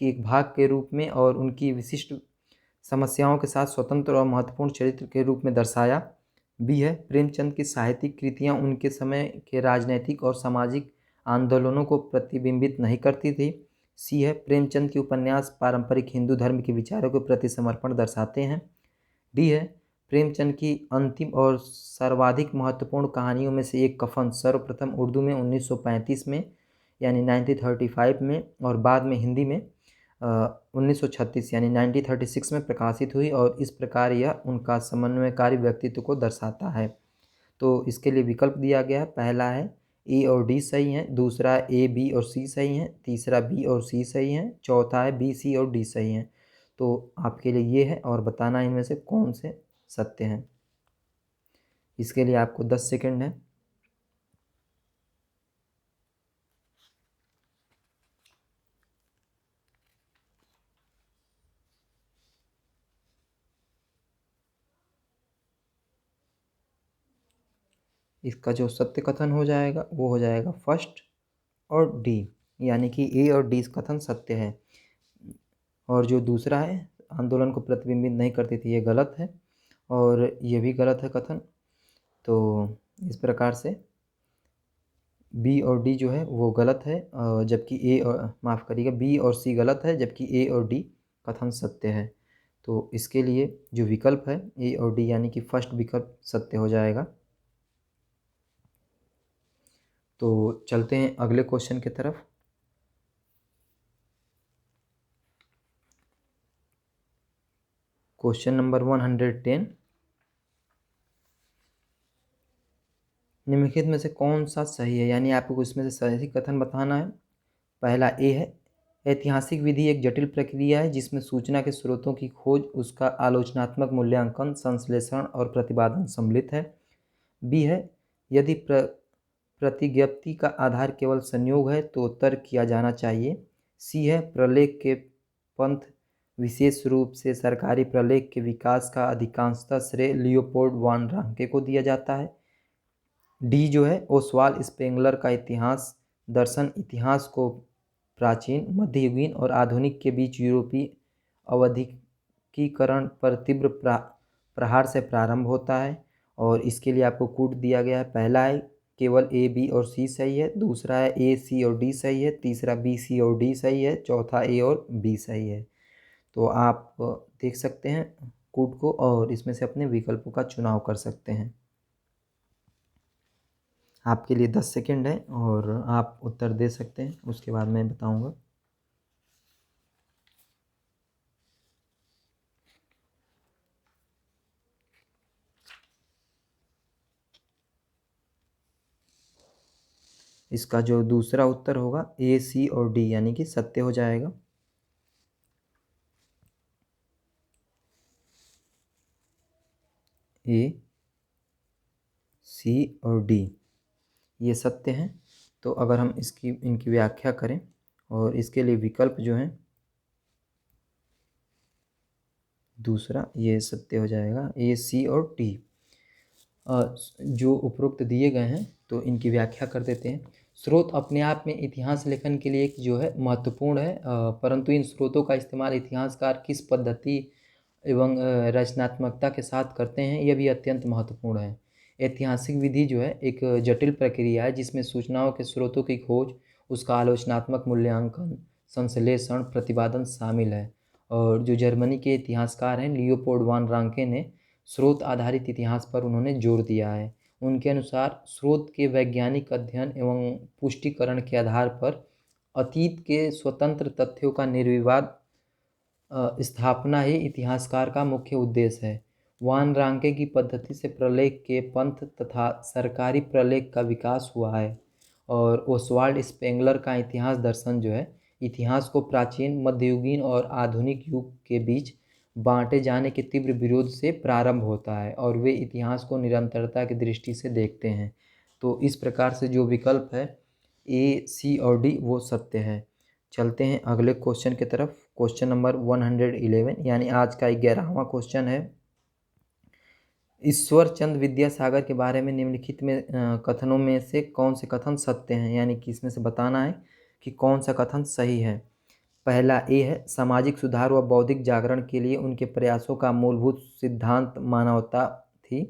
के एक भाग के रूप में और उनकी विशिष्ट समस्याओं के साथ स्वतंत्र और महत्वपूर्ण चरित्र के रूप में दर्शाया। बी है, प्रेमचंद की साहित्यिक कृतियाँ उनके समय के राजनैतिक और सामाजिक आंदोलनों को प्रतिबिंबित नहीं करती थी। सी है, प्रेमचंद के उपन्यास पारंपरिक हिंदू धर्म के विचारों के प्रति समर्पण दर्शाते हैं। डी है, प्रेमचंद की अंतिम और सर्वाधिक महत्वपूर्ण कहानियों में से एक कफन सर्वप्रथम उर्दू में 1935 में यानी 1935 में, और बाद में हिंदी में 1936 यानी 1936 में प्रकाशित हुई, और इस प्रकार यह उनका समन्वयकारी व्यक्तित्व को दर्शाता है। तो इसके लिए विकल्प दिया गया है, पहला है ए और डी सही है, दूसरा ए बी और सी सही है, तीसरा बी और सी सही है, चौथा है बी सी और डी सही है। तो आपके लिए ये है और बताना इनमें से कौन से सत्य हैं। इसके लिए आपको 10 सेकंड है। इसका जो सत्य कथन हो जाएगा वो हो जाएगा फर्स्ट और डी, यानी कि ए और डी कथन सत्य है। और जो दूसरा है, आंदोलन को प्रतिबिंबित नहीं करती थी, ये गलत है, और ये भी गलत है कथन। तो इस प्रकार से बी और डी जो है वो गलत है, जबकि ए और माफ़ करिएगा बी और सी गलत है, जबकि ए और डी कथन सत्य है। तो इसके लिए जो विकल्प है ए और डी यानी कि फर्स्ट विकल्प सत्य हो जाएगा। तो चलते हैं अगले क्वेश्चन की तरफ। क्वेश्चन नंबर 110, निम्नलिखित में से कौन सा सही है, यानी आपको इसमें से सही कथन बताना है। पहला ए है, ऐतिहासिक विधि एक जटिल प्रक्रिया है जिसमें सूचना के स्रोतों की खोज, उसका आलोचनात्मक मूल्यांकन, संश्लेषण और प्रतिपादन सम्मिलित है। बी है, यदि प्रतिज्ञप्ति का आधार केवल संयोग है तो तर्क किया जाना चाहिए। सी है, प्रलेख के पंथ, विशेष रूप से सरकारी प्रलेख के विकास का अधिकांशतः श्रेय लियोपोल्ड वान रांके को दिया जाता है। डी जो है, ओसवाल्ड स्पेंगलर का इतिहास दर्शन इतिहास को प्राचीन, मध्ययुगीन और आधुनिक के बीच यूरोपीय अवधिकीकरण पर तीव्र प्रहार से प्रारंभ होता है। और इसके लिए आपको कूट दिया गया है, पहला है केवल ए बी और सी सही है, दूसरा है ए सी और डी सही है, तीसरा बी सी और डी सही है, चौथा ए और बी सही है। तो आप देख सकते हैं कूट को और इसमें से अपने विकल्पों का चुनाव कर सकते हैं। आपके लिए 10 सेकंड है और आप उत्तर दे सकते हैं, उसके बाद मैं बताऊंगा। इसका जो दूसरा उत्तर होगा ए सी और डी यानी कि सत्य हो जाएगा। ए सी और डी ये सत्य हैं। तो अगर हम इनकी व्याख्या करें, और इसके लिए विकल्प जो हैं दूसरा ये सत्य हो जाएगा, ए सी और डी जो उपरोक्त दिए गए हैं तो इनकी व्याख्या कर देते हैं। स्रोत अपने आप में इतिहास लेखन के लिए एक जो है महत्वपूर्ण है, परंतु इन स्रोतों का इस्तेमाल इतिहासकार किस पद्धति एवं रचनात्मकता के साथ करते हैं यह भी अत्यंत महत्वपूर्ण है। ऐतिहासिक विधि जो है एक जटिल प्रक्रिया है जिसमें सूचनाओं के स्रोतों की खोज, उसका आलोचनात्मक मूल्यांकन, संश्लेषण, प्रतिपादन शामिल है। और जो जर्मनी के इतिहासकार हैं लियोपोल्ड वान रांके ने स्रोत आधारित इतिहास पर उन्होंने जोर दिया है। उनके अनुसार स्रोत के वैज्ञानिक अध्ययन एवं पुष्टिकरण के आधार पर अतीत के स्वतंत्र तथ्यों का निर्विवाद स्थापना ही इतिहासकार का मुख्य उद्देश्य है। वान रांके की पद्धति से प्रलेख के पंथ तथा सरकारी प्रलेख का विकास हुआ है। और ओसवाल्ड स्पेंगलर का इतिहास दर्शन जो है इतिहास को प्राचीन, मध्ययुगीन और आधुनिक युग के बीच बांटे जाने के तीव्र विरोध से प्रारंभ होता है, और वे इतिहास को निरंतरता की दृष्टि से देखते हैं। तो इस प्रकार से जो विकल्प है ए सी और डी वो सत्य है। चलते हैं अगले क्वेश्चन की तरफ। क्वेश्चन नंबर 111 यानी आज का 11वां क्वेश्चन है, ईश्वर चंद्र विद्यासागर के बारे में निम्नलिखित में कथनों में से कौन से कथन सत्य हैं, यानी कि इसमें से बताना है कि कौन सा कथन सही है। पहला ए है, सामाजिक सुधार व बौद्धिक जागरण के लिए उनके प्रयासों का मूलभूत सिद्धांत मानवता थी।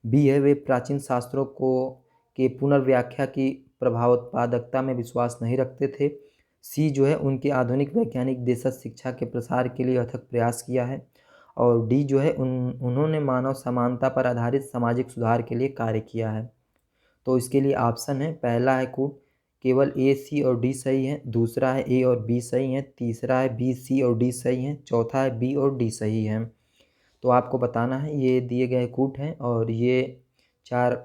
बी है, वे प्राचीन शास्त्रों को के पुनर्व्याख्या की प्रभावोत्पादकता में विश्वास नहीं रखते थे। सी जो है, उनके आधुनिक वैज्ञानिक देशज शिक्षा के प्रसार के लिए अथक प्रयास किया है। और डी जो है, उन्होंने मानव समानता पर आधारित सामाजिक सुधार के लिए कार्य किया है। तो इसके लिए ऑप्शन है, पहला है कूट केवल ए, सी और डी सही है, दूसरा है ए और बी सही है, तीसरा है बी, सी और डी सही है, चौथा है बी और डी सही है। तो आपको बताना है, ये दिए गए कूट हैं और ये 4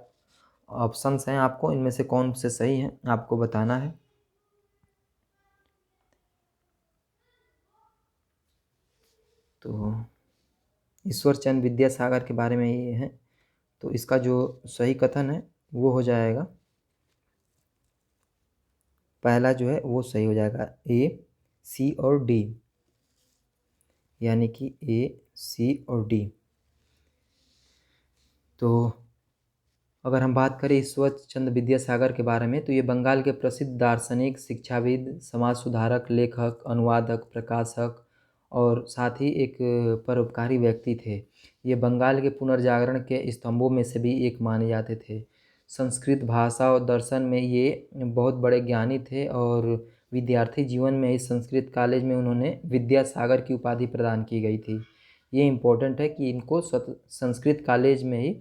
ऑप्शंस हैं, आपको इनमें से कौन से सही हैं आपको बताना है। तो ईश्वरचंद विद्यासागर के बारे में ये है, तो इसका जो सही कथन है वो हो जाएगा, पहला जो है वो सही हो जाएगा, ए, सी और डी, यानी कि ए, सी और डी। तो अगर हम बात करें ईश्वरचंद विद्यासागर के बारे में, तो ये बंगाल के प्रसिद्ध दार्शनिक, शिक्षाविद, समाज सुधारक, लेखक, अनुवादक, प्रकाशक और साथ ही एक परोपकारी व्यक्ति थे। ये बंगाल के पुनर्जागरण के स्तंभों में से भी एक माने जाते थे। संस्कृत भाषा और दर्शन में ये बहुत बड़े ज्ञानी थे और विद्यार्थी जीवन में ही संस्कृत कॉलेज में उन्होंने विद्यासागर की उपाधि प्रदान की गई थी। ये इम्पोर्टेंट है कि इनको संस्कृत कॉलेज में ही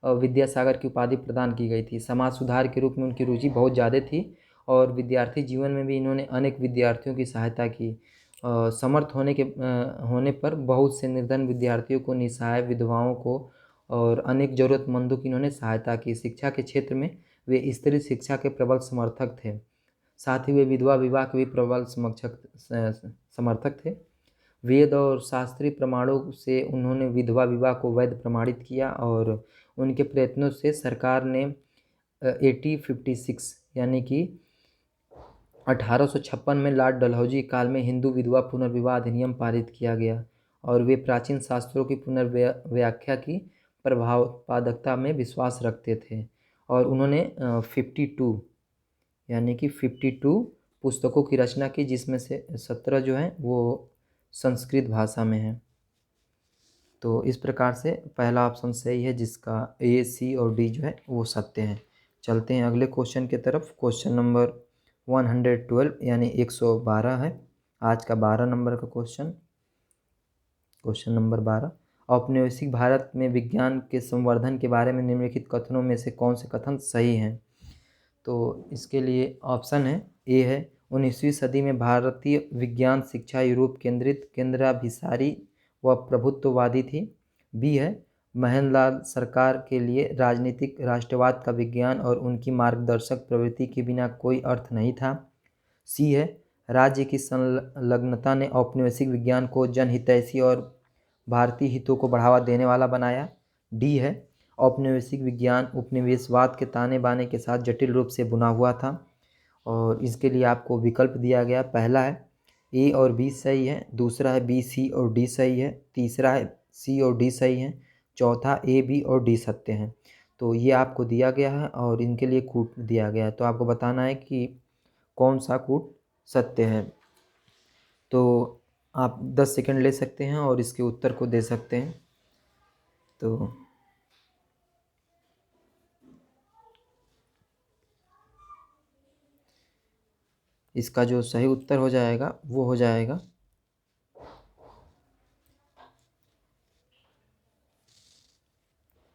विद्यासागर की उपाधि प्रदान की गई थी। समाज सुधार के रूप में उनकी रुचि बहुत ज़्यादा थी और विद्यार्थी जीवन में भी इन्होंने अनेक विद्यार्थियों की सहायता की। समर्थ होने पर बहुत से निर्धन विद्यार्थियों को, निसहाय विधवाओं को और अनेक ज़रूरतमंदों की इन्होंने सहायता की। शिक्षा के क्षेत्र में वे स्त्री शिक्षा के प्रबल समर्थक थे, साथ ही वे विधवा विवाह के भी प्रबल समर्थक थे। वेद और शास्त्रीय प्रमाणों से उन्होंने विधवा विवाह को वैध प्रमाणित किया और उनके प्रयत्नों से सरकार ने 1856 यानी कि 1856 में लॉर्ड डलहौजी काल में हिंदू विधवा पुनर्विवाह अधिनियम पारित किया गया और वे प्राचीन शास्त्रों की पुनर्व्याख्या की प्रभावोत्पादकता में विश्वास रखते थे और उन्होंने 52 यानी कि 52 पुस्तकों की रचना की, जिसमें से 17 जो हैं वो संस्कृत भाषा में है। तो इस प्रकार से पहला ऑप्शन सही है, जिसका ए, सी और डी जो है वो सत्य है। चलते हैं अगले क्वेश्चन की तरफ। क्वेश्चन नंबर 112 यानी 112 है आज का 12 नंबर का क्वेश्चन। क्वेश्चन नंबर 12, औपनिवेशिक भारत में विज्ञान के संवर्धन के बारे में निम्नलिखित कथनों में से कौन से कथन सही हैं। तो इसके लिए ऑप्शन है, ए है 19वीं सदी में भारतीय विज्ञान शिक्षा यूरोप केंद्रित, केंद्राभिसारी व प्रभुत्ववादी थी। बी है महेंद्रलाल सरकार के लिए राजनीतिक राष्ट्रवाद का विज्ञान और उनकी मार्गदर्शक प्रवृत्ति के बिना कोई अर्थ नहीं था। सी है राज्य की संलग्नता ने औपनिवेशिक विज्ञान को जनहितैषी और भारतीय हितों को बढ़ावा देने वाला बनाया। डी है औपनिवेशिक विज्ञान उपनिवेशवाद के ताने बाने के साथ जटिल रूप से बुना हुआ था और इसके लिए आपको विकल्प दिया गया, पहला है ए और बी सही है, दूसरा है बी, सी और डी सही है, तीसरा है सी और डी सही है, चौथा ए, बी और डी सत्य हैं। तो ये आपको दिया गया है और इनके लिए कूट दिया गया है, तो आपको बताना है कि कौन सा कूट सत्य है। तो आप 10 सेकंड ले सकते हैं और इसके उत्तर को दे सकते हैं। तो इसका जो सही उत्तर हो जाएगा वो हो जाएगा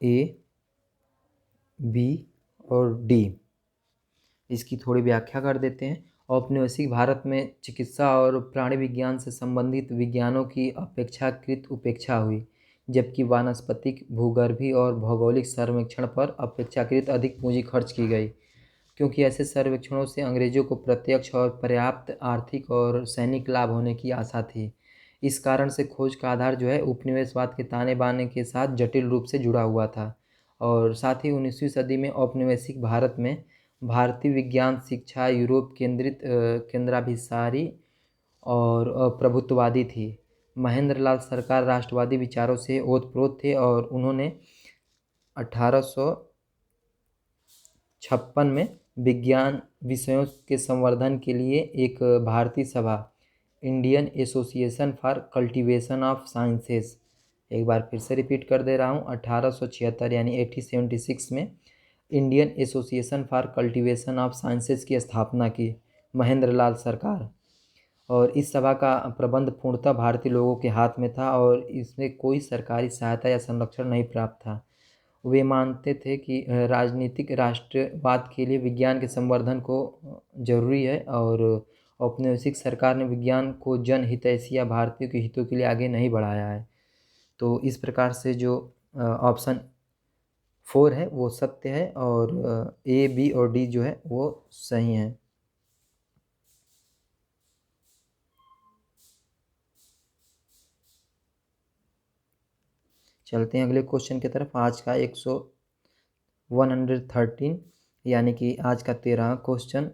ए, बी और डी। इसकी थोड़ी व्याख्या कर देते हैं। औपनिवेशिक भारत में चिकित्सा और प्राणी विज्ञान से संबंधित विज्ञानों की अपेक्षाकृत उपेक्षा हुई, जबकि वानस्पतिक, भूगर्भीय और भौगोलिक सर्वेक्षण पर अपेक्षाकृत अधिक पूंजी खर्च की गई, क्योंकि ऐसे सर्वेक्षणों से अंग्रेजों को प्रत्यक्ष और पर्याप्त आर्थिक और सैनिक लाभ होने की आशा थी। इस कारण से खोज का आधार जो है उपनिवेशवाद के ताने बाने के साथ जटिल रूप से जुड़ा हुआ था और साथ ही 19वीं सदी में औपनिवेशिक भारत में भारतीय विज्ञान शिक्षा यूरोप केंद्रित केंद्राभिसारी और प्रभुत्ववादी थी। महेंद्रलाल सरकार राष्ट्रवादी विचारों से ओतप्रोत थे और उन्होंने 1856 में विज्ञान विषयों के संवर्धन के लिए एक भारतीय सभा, Indian association for cultivation of sciences, एक बार फिर से रिपीट कर दे रहा हूँ, 1876 यानी 1876 में Indian association for cultivation of sciences की स्थापना की महेंद्रलाल सरकार। और इस सभा का प्रबंध पूर्णतः भारतीय लोगों के हाथ में था और इसमें कोई सरकारी सहायता या संरक्षण नहीं प्राप्त था। वे मानते थे कि राजनीतिक राष्ट्रवाद के लिए विज्ञान के संवर्धन को जरूरी है, और औपनिवेशिक सरकार ने विज्ञान को जनहितैषी या भारतीयों के हितों के लिए आगे नहीं बढ़ाया है। तो इस प्रकार से जो ऑप्शन 4 है वो सत्य है, और ए, बी और डी जो है वो सही है। चलते हैं अगले क्वेश्चन की तरफ। आज का 113 यानी कि आज का 13वां क्वेश्चन।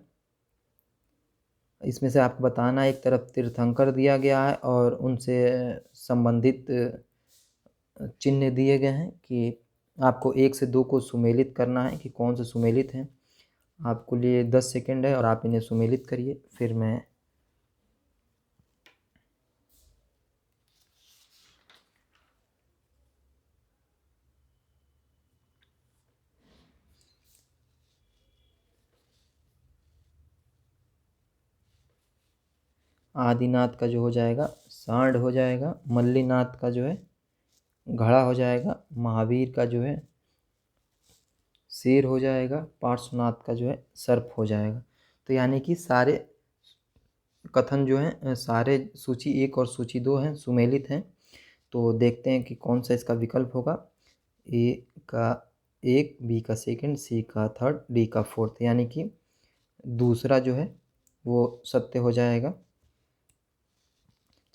इसमें से आपको बताना, एक तरफ तीर्थंकर दिया गया है और उनसे संबंधित चिन्ह दिए गए हैं कि आपको 1 से 2 को सुमेलित करना है कि कौन से सुमेलित हैं। आपको लिए 10 सेकंड है और आप इन्हें सुमेलित करिए, फिर मैं आदिनाथ का जो हो जाएगा सांड हो जाएगा, मल्लीनाथ का जो है घड़ा हो जाएगा, महावीर का जो है शेर हो जाएगा, पार्श्वनाथ का जो है सर्प हो जाएगा। तो यानी कि सारे कथन जो हैं, सारे सूची 1 और सूची 2 हैं, सुमेलित हैं। तो देखते हैं कि कौन सा इसका विकल्प होगा। ए का 1, बी का सेकंड, सी का थर्ड, डी का फोर्थ, यानी कि दूसरा जो है वो सत्य हो जाएगा।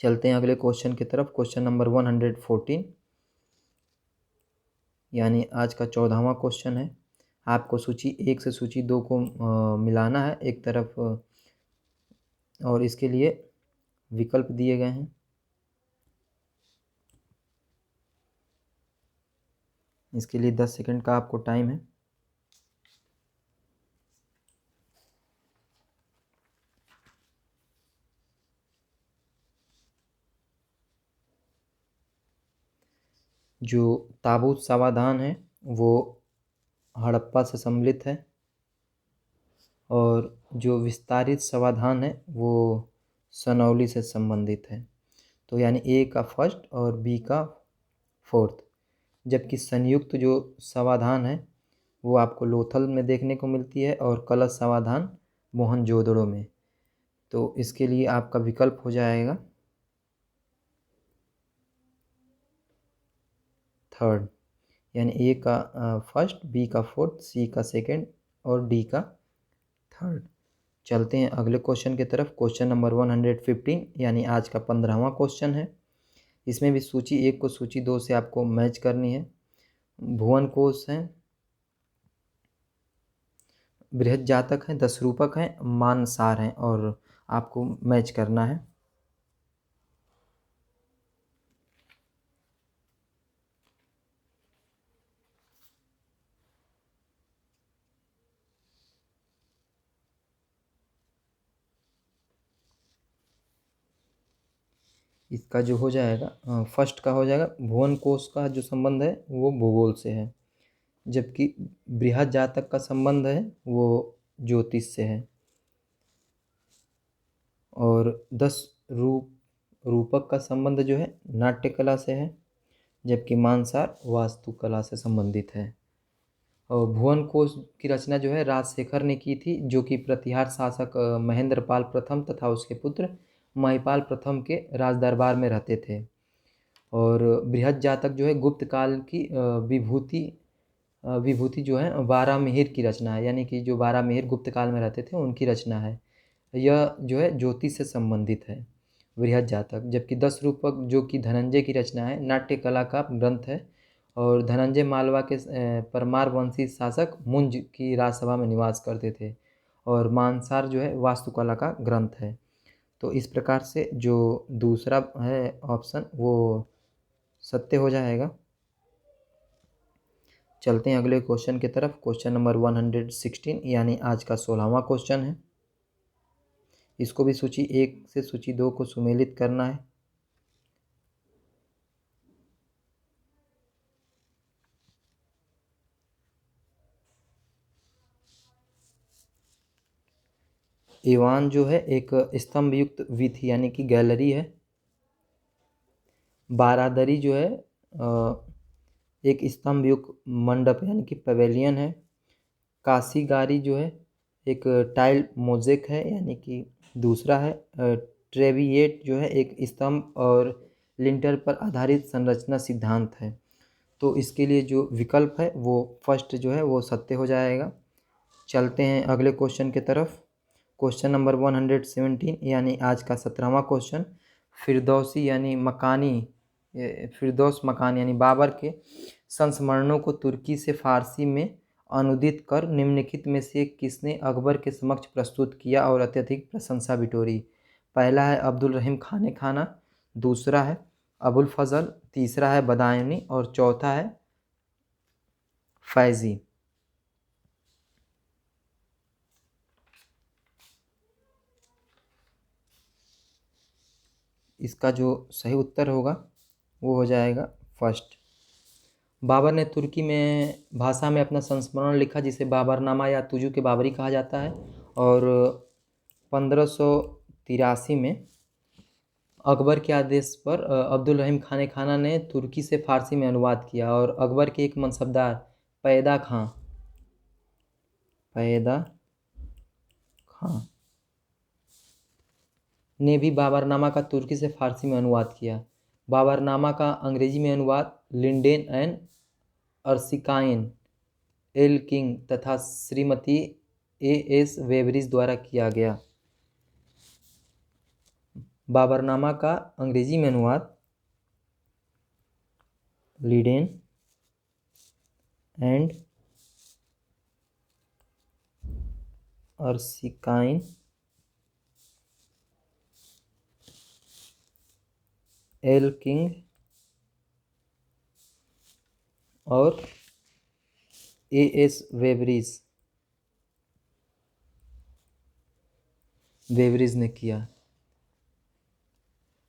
चलते हैं अगले क्वेश्चन की तरफ। क्वेश्चन नंबर 114 यानी आज का 14वां क्वेश्चन है। आपको सूची 1 से सूची 2 को मिलाना है एक तरफ, और इसके लिए विकल्प दिए गए हैं। इसके लिए 10 सेकंड का आपको टाइम है। जो ताबूत समाधान है वो हड़प्पा से सम्मिलित है, और जो विस्तारित समाधान है वो सनौली से संबंधित है। तो यानी ए का फर्स्ट और बी का फोर्थ। जबकि संयुक्त जो समाधान है वो आपको लोथल में देखने को मिलती है, और कलश समाधान मोहनजोदड़ो में। तो इसके लिए आपका विकल्प हो जाएगा थर्ड, यानी ए का फर्स्ट, बी का फोर्थ, सी का सेकंड और डी का थर्ड। चलते हैं अगले क्वेश्चन की तरफ। क्वेश्चन नंबर 115 यानी आज का 15वां क्वेश्चन है। इसमें भी सूची 1 को सूची 2 से आपको मैच करनी है। भुवन कोश है, बृहद जातक है, दस रूपक है, मानसार है, और आपको मैच करना है। इसका जो हो जाएगा फर्स्ट का हो जाएगा, भुवन कोश का जो संबंध है वो भूगोल से है, जबकि बृहद जातक का संबंध है वो ज्योतिष से है, और 10 रूपक का संबंध जो है नाट्य कला से है, जबकि मानसार वास्तुकला से संबंधित है। और भुवन कोश की रचना जो है राजशेखर ने की थी, जो कि प्रतिहार शासक महेंद्र पाल प्रथम तथा उसके पुत्र महिपाल प्रथम के राज दरबार में रहते थे। और बृहद जातक जो है गुप्त काल की विभूति जो है बारामिहिर की रचना है, यानी कि जो बारामिहिर गुप्त काल में रहते थे उनकी रचना है। यह जो है ज्योतिष से संबंधित है बृहद जातक। जबकि 10 रूपक जो कि धनंजय की रचना है, नाट्य कला का ग्रंथ है, और धनंजय मालवा के परमार वंशी शासक मुंज की राजसभा में निवास करते थे, और मानसार जो है वास्तुकला का ग्रंथ है। तो इस प्रकार से जो दूसरा है ऑप्शन वो सत्य हो जाएगा। चलते हैं अगले क्वेश्चन की तरफ। क्वेश्चन नंबर 116 यानी आज का 16वां क्वेश्चन है। इसको भी सूची 1 से सूची 2 को सुमेलित करना है। ईवान जो है एक स्तंभ युक्त वीथी यानी कि गैलरी है। बारादरी जो है एक स्तंभ युक्त मंडप यानी कि पवेलियन है। काशीगारी जो है एक टाइल मोज़ेक है यानी कि दूसरा है। ट्रेविएट जो है एक स्तंभ और लिंटर पर आधारित संरचना सिद्धांत है। तो इसके लिए जो विकल्प है वो फर्स्ट जो है वो सत्य हो जाएगा। चलते हैं अगले क्वेश्चन की तरफ। क्वेश्चन नंबर 117 यानी आज का 17वां क्वेश्चन। फिरदौसी यानी मकानी फिरदौस मकान यानी बाबर के संस्मरणों को तुर्की से फारसी में अनुदित कर निम्नलिखित में से किसने अकबर के समक्ष प्रस्तुत किया और अत्यधिक प्रशंसा बिटोरी? पहला है अब्दुल रहीम खाने खाना, दूसरा है अबुल फजल, तीसरा है बदायूनी और चौथा है फैजी। इसका जो सही उत्तर होगा वो हो जाएगा फर्स्ट। बाबर ने तुर्की में भाषा में अपना संस्मरण लिखा जिसे बाबरनामा या तुजु के बाबरी कहा जाता है। और 1583 में अकबर के आदेश पर अब्दुल रहीम खाने खाना ने तुर्की से फारसी में अनुवाद किया और अकबर के एक मनसबदार पैदा खां ने भी बाबरनामा का तुर्की से फारसी में अनुवाद किया। बाबरनामा का अंग्रेजी में अनुवाद लिंडेन एंड अर्सिकाइन एल किंग तथा श्रीमती A.S. वेबरिज द्वारा किया गया। बाबरनामा का अंग्रेजी में अनुवाद लिडेन एंड अर्सिकाइन एल किंग और A.S. वेबरिज ने किया,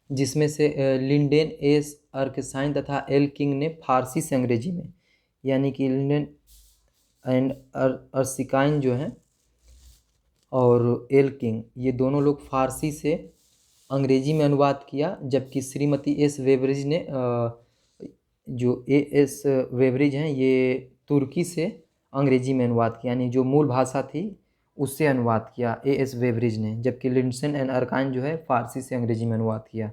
जिसमें से लिंडेन एस अर्कसाइन तथा एल किंग ने फारसी से अंग्रेजी में, यानी कि लिंडेन एंड अर्सिकाइन जो हैं और एल किंग ये दोनों लोग फारसी से अंग्रेजी में अनुवाद किया, जबकि श्रीमती एस वेबरिज ने जो A.S. वेबरिज हैं ये तुर्की से अंग्रेजी में अनुवाद किया, यानी जो मूल भाषा थी उससे अनुवाद किया A.S. वेबरिज ने, जबकि लिंडसन एंड अर्काइन जो है फारसी से अंग्रेजी में अनुवाद किया।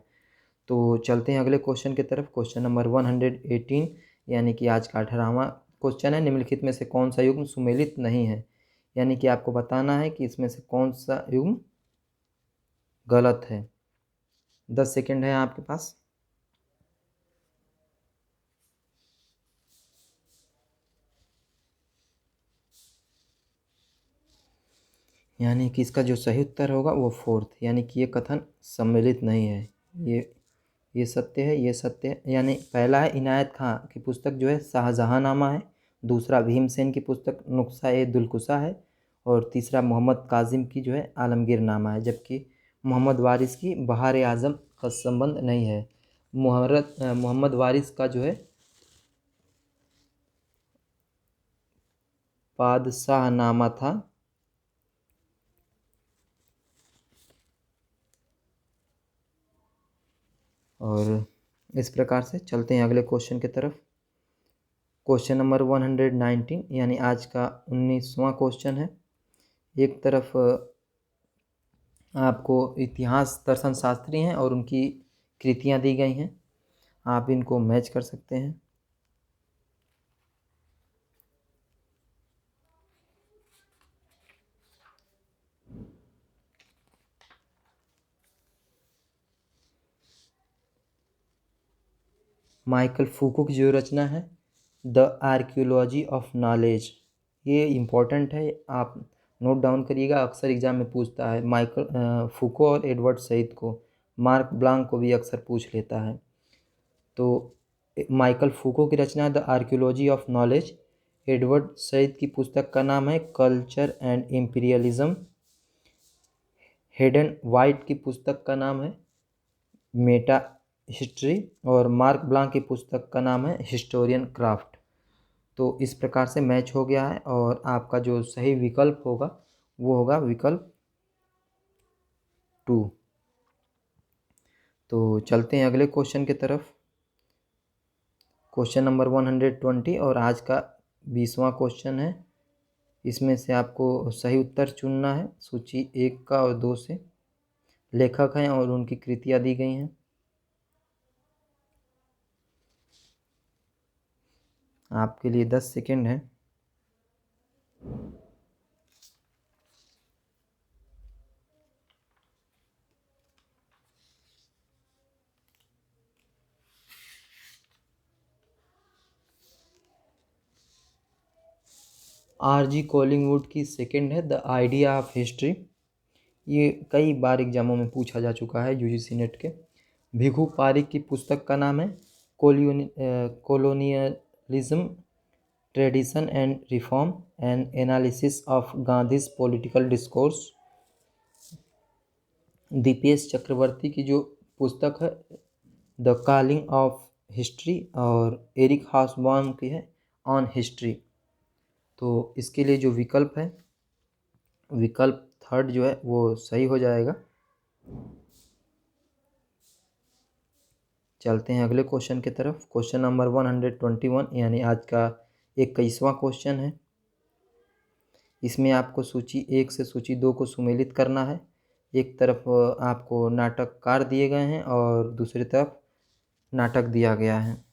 तो चलते हैं अगले क्वेश्चन की तरफ। क्वेश्चन नंबर 118 यानी कि आज का 18वां क्वेश्चन है। निम्नलिखित में से कौन सा युग्म सुमेलित नहीं है? यानी कि आपको बताना है कि इसमें से कौन सा युग्म गलत है। 10 सेकेंड है आपके पास। यानी कि इसका जो सही उत्तर होगा वो फोर्थ, यानी कि ये कथन सम्मिलित नहीं है। ये सत्य है, ये सत्य है। यानी पहला है इनायत खां की पुस्तक जो है शाहजहाँनामा है, दूसरा भीमसेन की पुस्तक नुस्खा-ए-दुलकुशा है और तीसरा मोहम्मद काजिम की जो है आलमगीरनामा है, जबकि मोहम्मद वारिस की बहार-ए-आज़म का संबंध नहीं है। मोहम्मद वारिस का जो है पादशाहनामा था। और इस प्रकार से चलते हैं अगले क्वेश्चन की तरफ। क्वेश्चन नंबर 119 यानी आज का 19वां क्वेश्चन है। एक तरफ आपको इतिहास दर्शन शास्त्री हैं और उनकी कृतियां दी गई हैं, आप इनको मैच कर सकते हैं। माइकल फूको की जो रचना है द आर्कियोलॉजी ऑफ नॉलेज, ये इम्पोर्टेंट है, आप नोट डाउन करिएगा, अक्सर एग्जाम में पूछता है। माइकल फूको और एडवर्ड सईद को, मार्क ब्लांक को भी अक्सर पूछ लेता है। तो माइकल फूको की रचना the archaeology of knowledge, Edward Said की पुस्तक का नाम है culture and imperialism, Hayden White की पुस्तक का नाम है मेटा हिस्ट्री और मार्क ब्लांक की पुस्तक का नाम है हिस्टोरियन क्राफ्ट। तो इस प्रकार से मैच हो गया है और आपका जो सही विकल्प होगा वो होगा विकल्प 2। तो चलते हैं अगले क्वेश्चन की तरफ। क्वेश्चन नंबर 120 और आज का 20वां क्वेश्चन है। इसमें से आपको सही उत्तर चुनना है सूची 1 का और 2 से। लेखक हैं और उनकी कृतियाँ दी गई हैं। आपके लिए 10 सेकेंड है। R.G. कॉलिंगवुड की सेकंड है द आइडिया ऑफ हिस्ट्री। ये कई बार एग्जामों में पूछा जा चुका है यूजीसी नेट के। भिखु पारिक की पुस्तक का नाम है colonialism tradition and reform and analysis of Gandhi's political discourse. Dipesh Chakrabarty की जो पुस्तक है द कॉलिंग ऑफ हिस्ट्री और एरिक हॉब्सबॉम की है ऑन हिस्ट्री। तो इसके लिए जो विकल्प है, विकल्प थर्ड जो है वो सही हो जाएगा। चलते हैं अगले क्वेश्चन की तरफ। क्वेश्चन नंबर 121 यानी आज का 21वां क्वेश्चन है। इसमें आपको सूची 1 से सूची 2 को सुमेलित करना है। एक तरफ आपको नाटककार दिए गए हैं और दूसरी तरफ नाटक दिया गया है।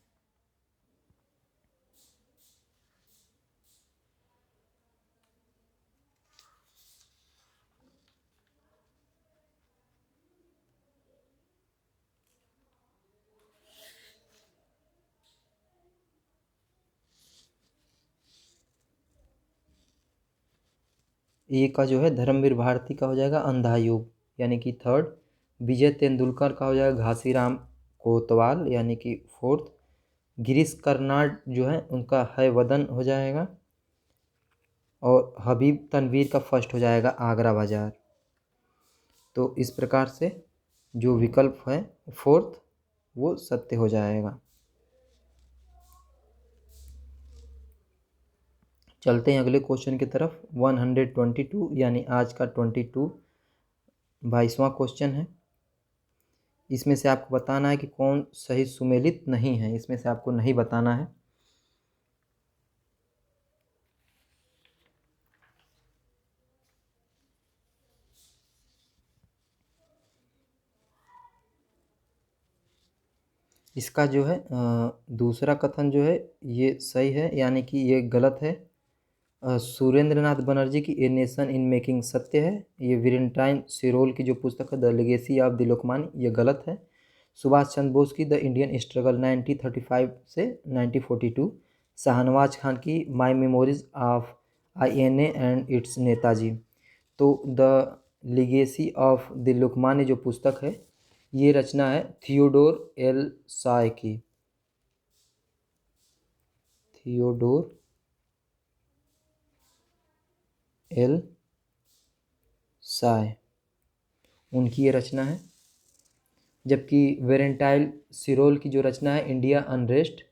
ए का जो है धर्मवीर भारती का हो जाएगा अंधा युग यानी कि थर्ड। विजय तेंदुलकर का हो जाएगा घासीराम कोतवाल यानी कि फोर्थ। गिरीश कर्नाड जो है उनका है वदन हो जाएगा। और हबीब तनवीर का फर्स्ट हो जाएगा आगरा बाजार। तो इस प्रकार से जो विकल्प है फोर्थ वो सत्य हो जाएगा। चलते हैं अगले क्वेश्चन की तरफ। 122 यानी आज का 22वां क्वेश्चन है। इसमें से आपको बताना है कि कौन सही सुमेलित नहीं है। इसमें से आपको नहीं बताना है। इसका जो है दूसरा कथन जो है ये सही है यानी कि ये गलत है। सुरेंद्रनाथ बनर्जी की ए नेशन इन मेकिंग सत्य है। ये विलेंटाइन सिरोल की जो पुस्तक है the legacy of the Lokmanya ये गलत है। सुभाष चंद्र बोस की द इंडियन स्ट्रगल 1935 से 1942। शाहनवाज खान की my memories of INA and its Netaji. तो the legacy of the Lokmanya जो पुस्तक है ये रचना है थियोडोर एल साय की। थियोडोर एल साय उनकी ये रचना है। जबकि वेरेंटाइल सिरोल की जो रचना है इंडिया अनरेस्ट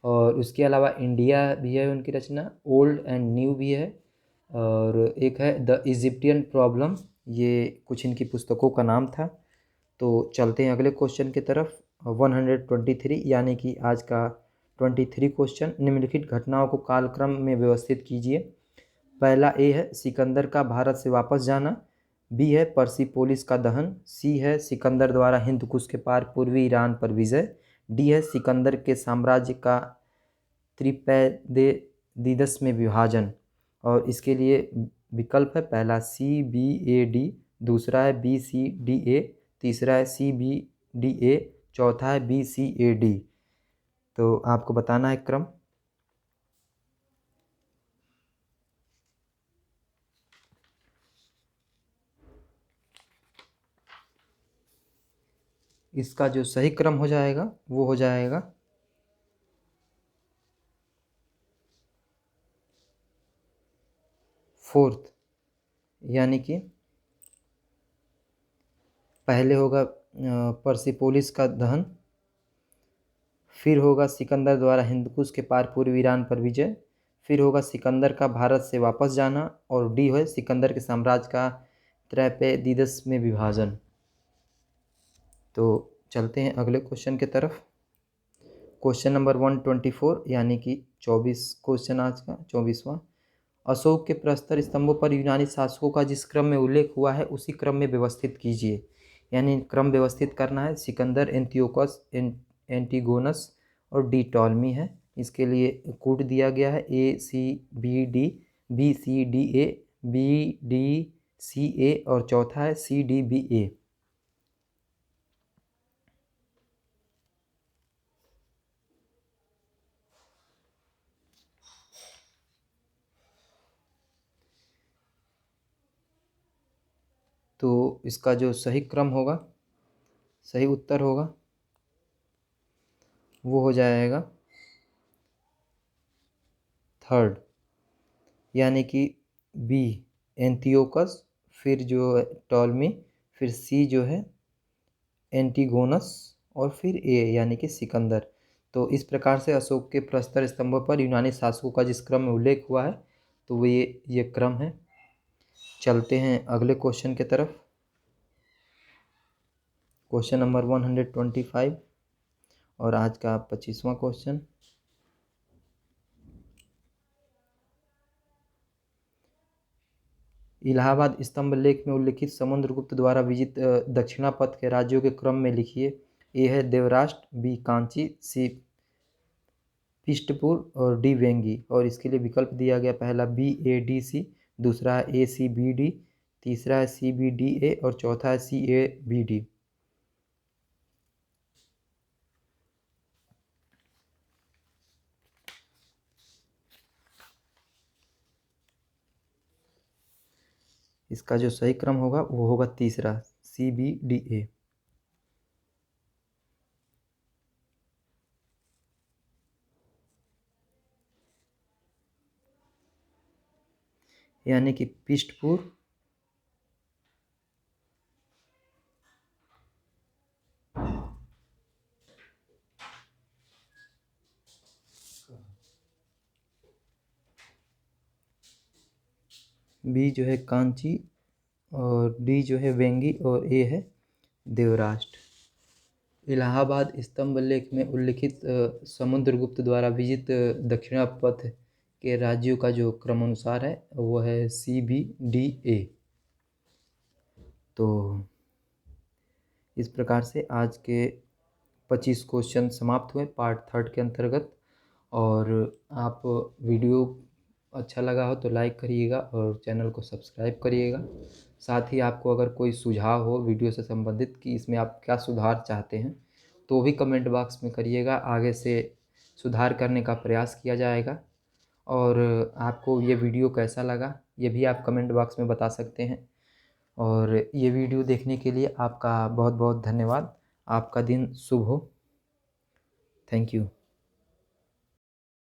और उसके अलावा इंडिया भी है उनकी रचना, ओल्ड एंड न्यू भी है और एक है द इजिप्टियन प्रॉब्लम। ये कुछ इनकी पुस्तकों का नाम था। तो चलते हैं अगले क्वेश्चन की तरफ। 123 यानी कि आज का 23 क्वेश्चन। निम्नलिखित घटनाओं को कालक्रम में व्यवस्थित कीजिए। पहला ए है सिकंदर का भारत से वापस जाना। बी है पर्सिपोलिस का दहन। सी है सिकंदर द्वारा हिंद कुश के पार पूर्वी ईरान पर विजय। डी है सिकंदर के साम्राज्य का त्रिपेदिदस में विभाजन। और इसके लिए विकल्प है पहला CBAD, दूसरा है BCDA, तीसरा है CBDA, चौथा है BCAD। तो आपको बताना है क्रम। इसका जो सही क्रम हो जाएगा वो हो जाएगा फोर्थ यानी कि पहले होगा पर्सिपोलिस का दहन, फिर होगा सिकंदर द्वारा हिंदकुश के पार पूर्वी ईरान पर विजय, फिर होगा सिकंदर का भारत से वापस जाना और डी है सिकंदर के साम्राज्य का त्रैपेदिदस में विभाजन। तो चलते हैं अगले क्वेश्चन की तरफ। क्वेश्चन नंबर 124 यानी कि 24 क्वेश्चन आज का 24वां। अशोक के प्रस्तर स्तंभों पर यूनानी शासकों का जिस क्रम में उल्लेख हुआ है उसी क्रम में व्यवस्थित कीजिए। यानी क्रम व्यवस्थित करना है। सिकंदर, एंटियोकस, एंटीगोनस और डी टॉलमी है। इसके लिए कोड दिया गया है ACBD, BCDA, BDCA और चौथा है CDBA। तो इसका जो सही क्रम होगा, सही उत्तर होगा, वो हो जाएगा थर्ड, यानी कि बी एंटियोकस, फिर जो है टॉलमी, फिर सी जो है एंटीगोनस और फिर ए यानी कि सिकंदर। तो इस प्रकार से अशोक के प्रस्तर स्तंभों पर यूनानी शासकों का जिस क्रम में उल्लेख हुआ है तो वो ये क्रम है। चलते हैं अगले क्वेश्चन की तरफ। क्वेश्चन नंबर 125 और आज का 25वां क्वेश्चन। इलाहाबाद स्तंभ लेख में उल्लिखित समुद्रगुप्त द्वारा विजित दक्षिणापथ के राज्यों के क्रम में लिखिए। ए है देवराष्ट्र, बी कांची, सी पिष्टपुर और डी वेंगी। और इसके लिए विकल्प दिया गया, पहला BADC, दूसरा है ACBD, तीसरा है CBDA और चौथा है CABD। इसका जो सही क्रम होगा वो होगा तीसरा, CBDA। यानी कि पिष्टपुर, बी जो है कांची और डी जो है वेंगी और ए है देवराष्ट्र। इलाहाबाद स्तंभ लेख में उल्लिखित समुद्रगुप्त द्वारा विजित दक्षिणापथ के राज्यों का जो क्रमानुसार है वो है CBDA। तो इस प्रकार से आज के 25 क्वेश्चन समाप्त हुए पार्ट थर्ड के अंतर्गत। और आप वीडियो अच्छा लगा हो तो लाइक करिएगा और चैनल को सब्सक्राइब करिएगा। साथ ही आपको अगर कोई सुझाव हो वीडियो से संबंधित कि इसमें आप क्या सुधार चाहते हैं तो भी कमेंट बॉक्स में करिएगा, आगे से सुधार करने का प्रयास किया जाएगा। और आपको ये वीडियो कैसा लगा ये भी आप कमेंट बॉक्स में बता सकते हैं। और ये वीडियो देखने के लिए आपका बहुत बहुत धन्यवाद। आपका दिन शुभ हो। Thank you.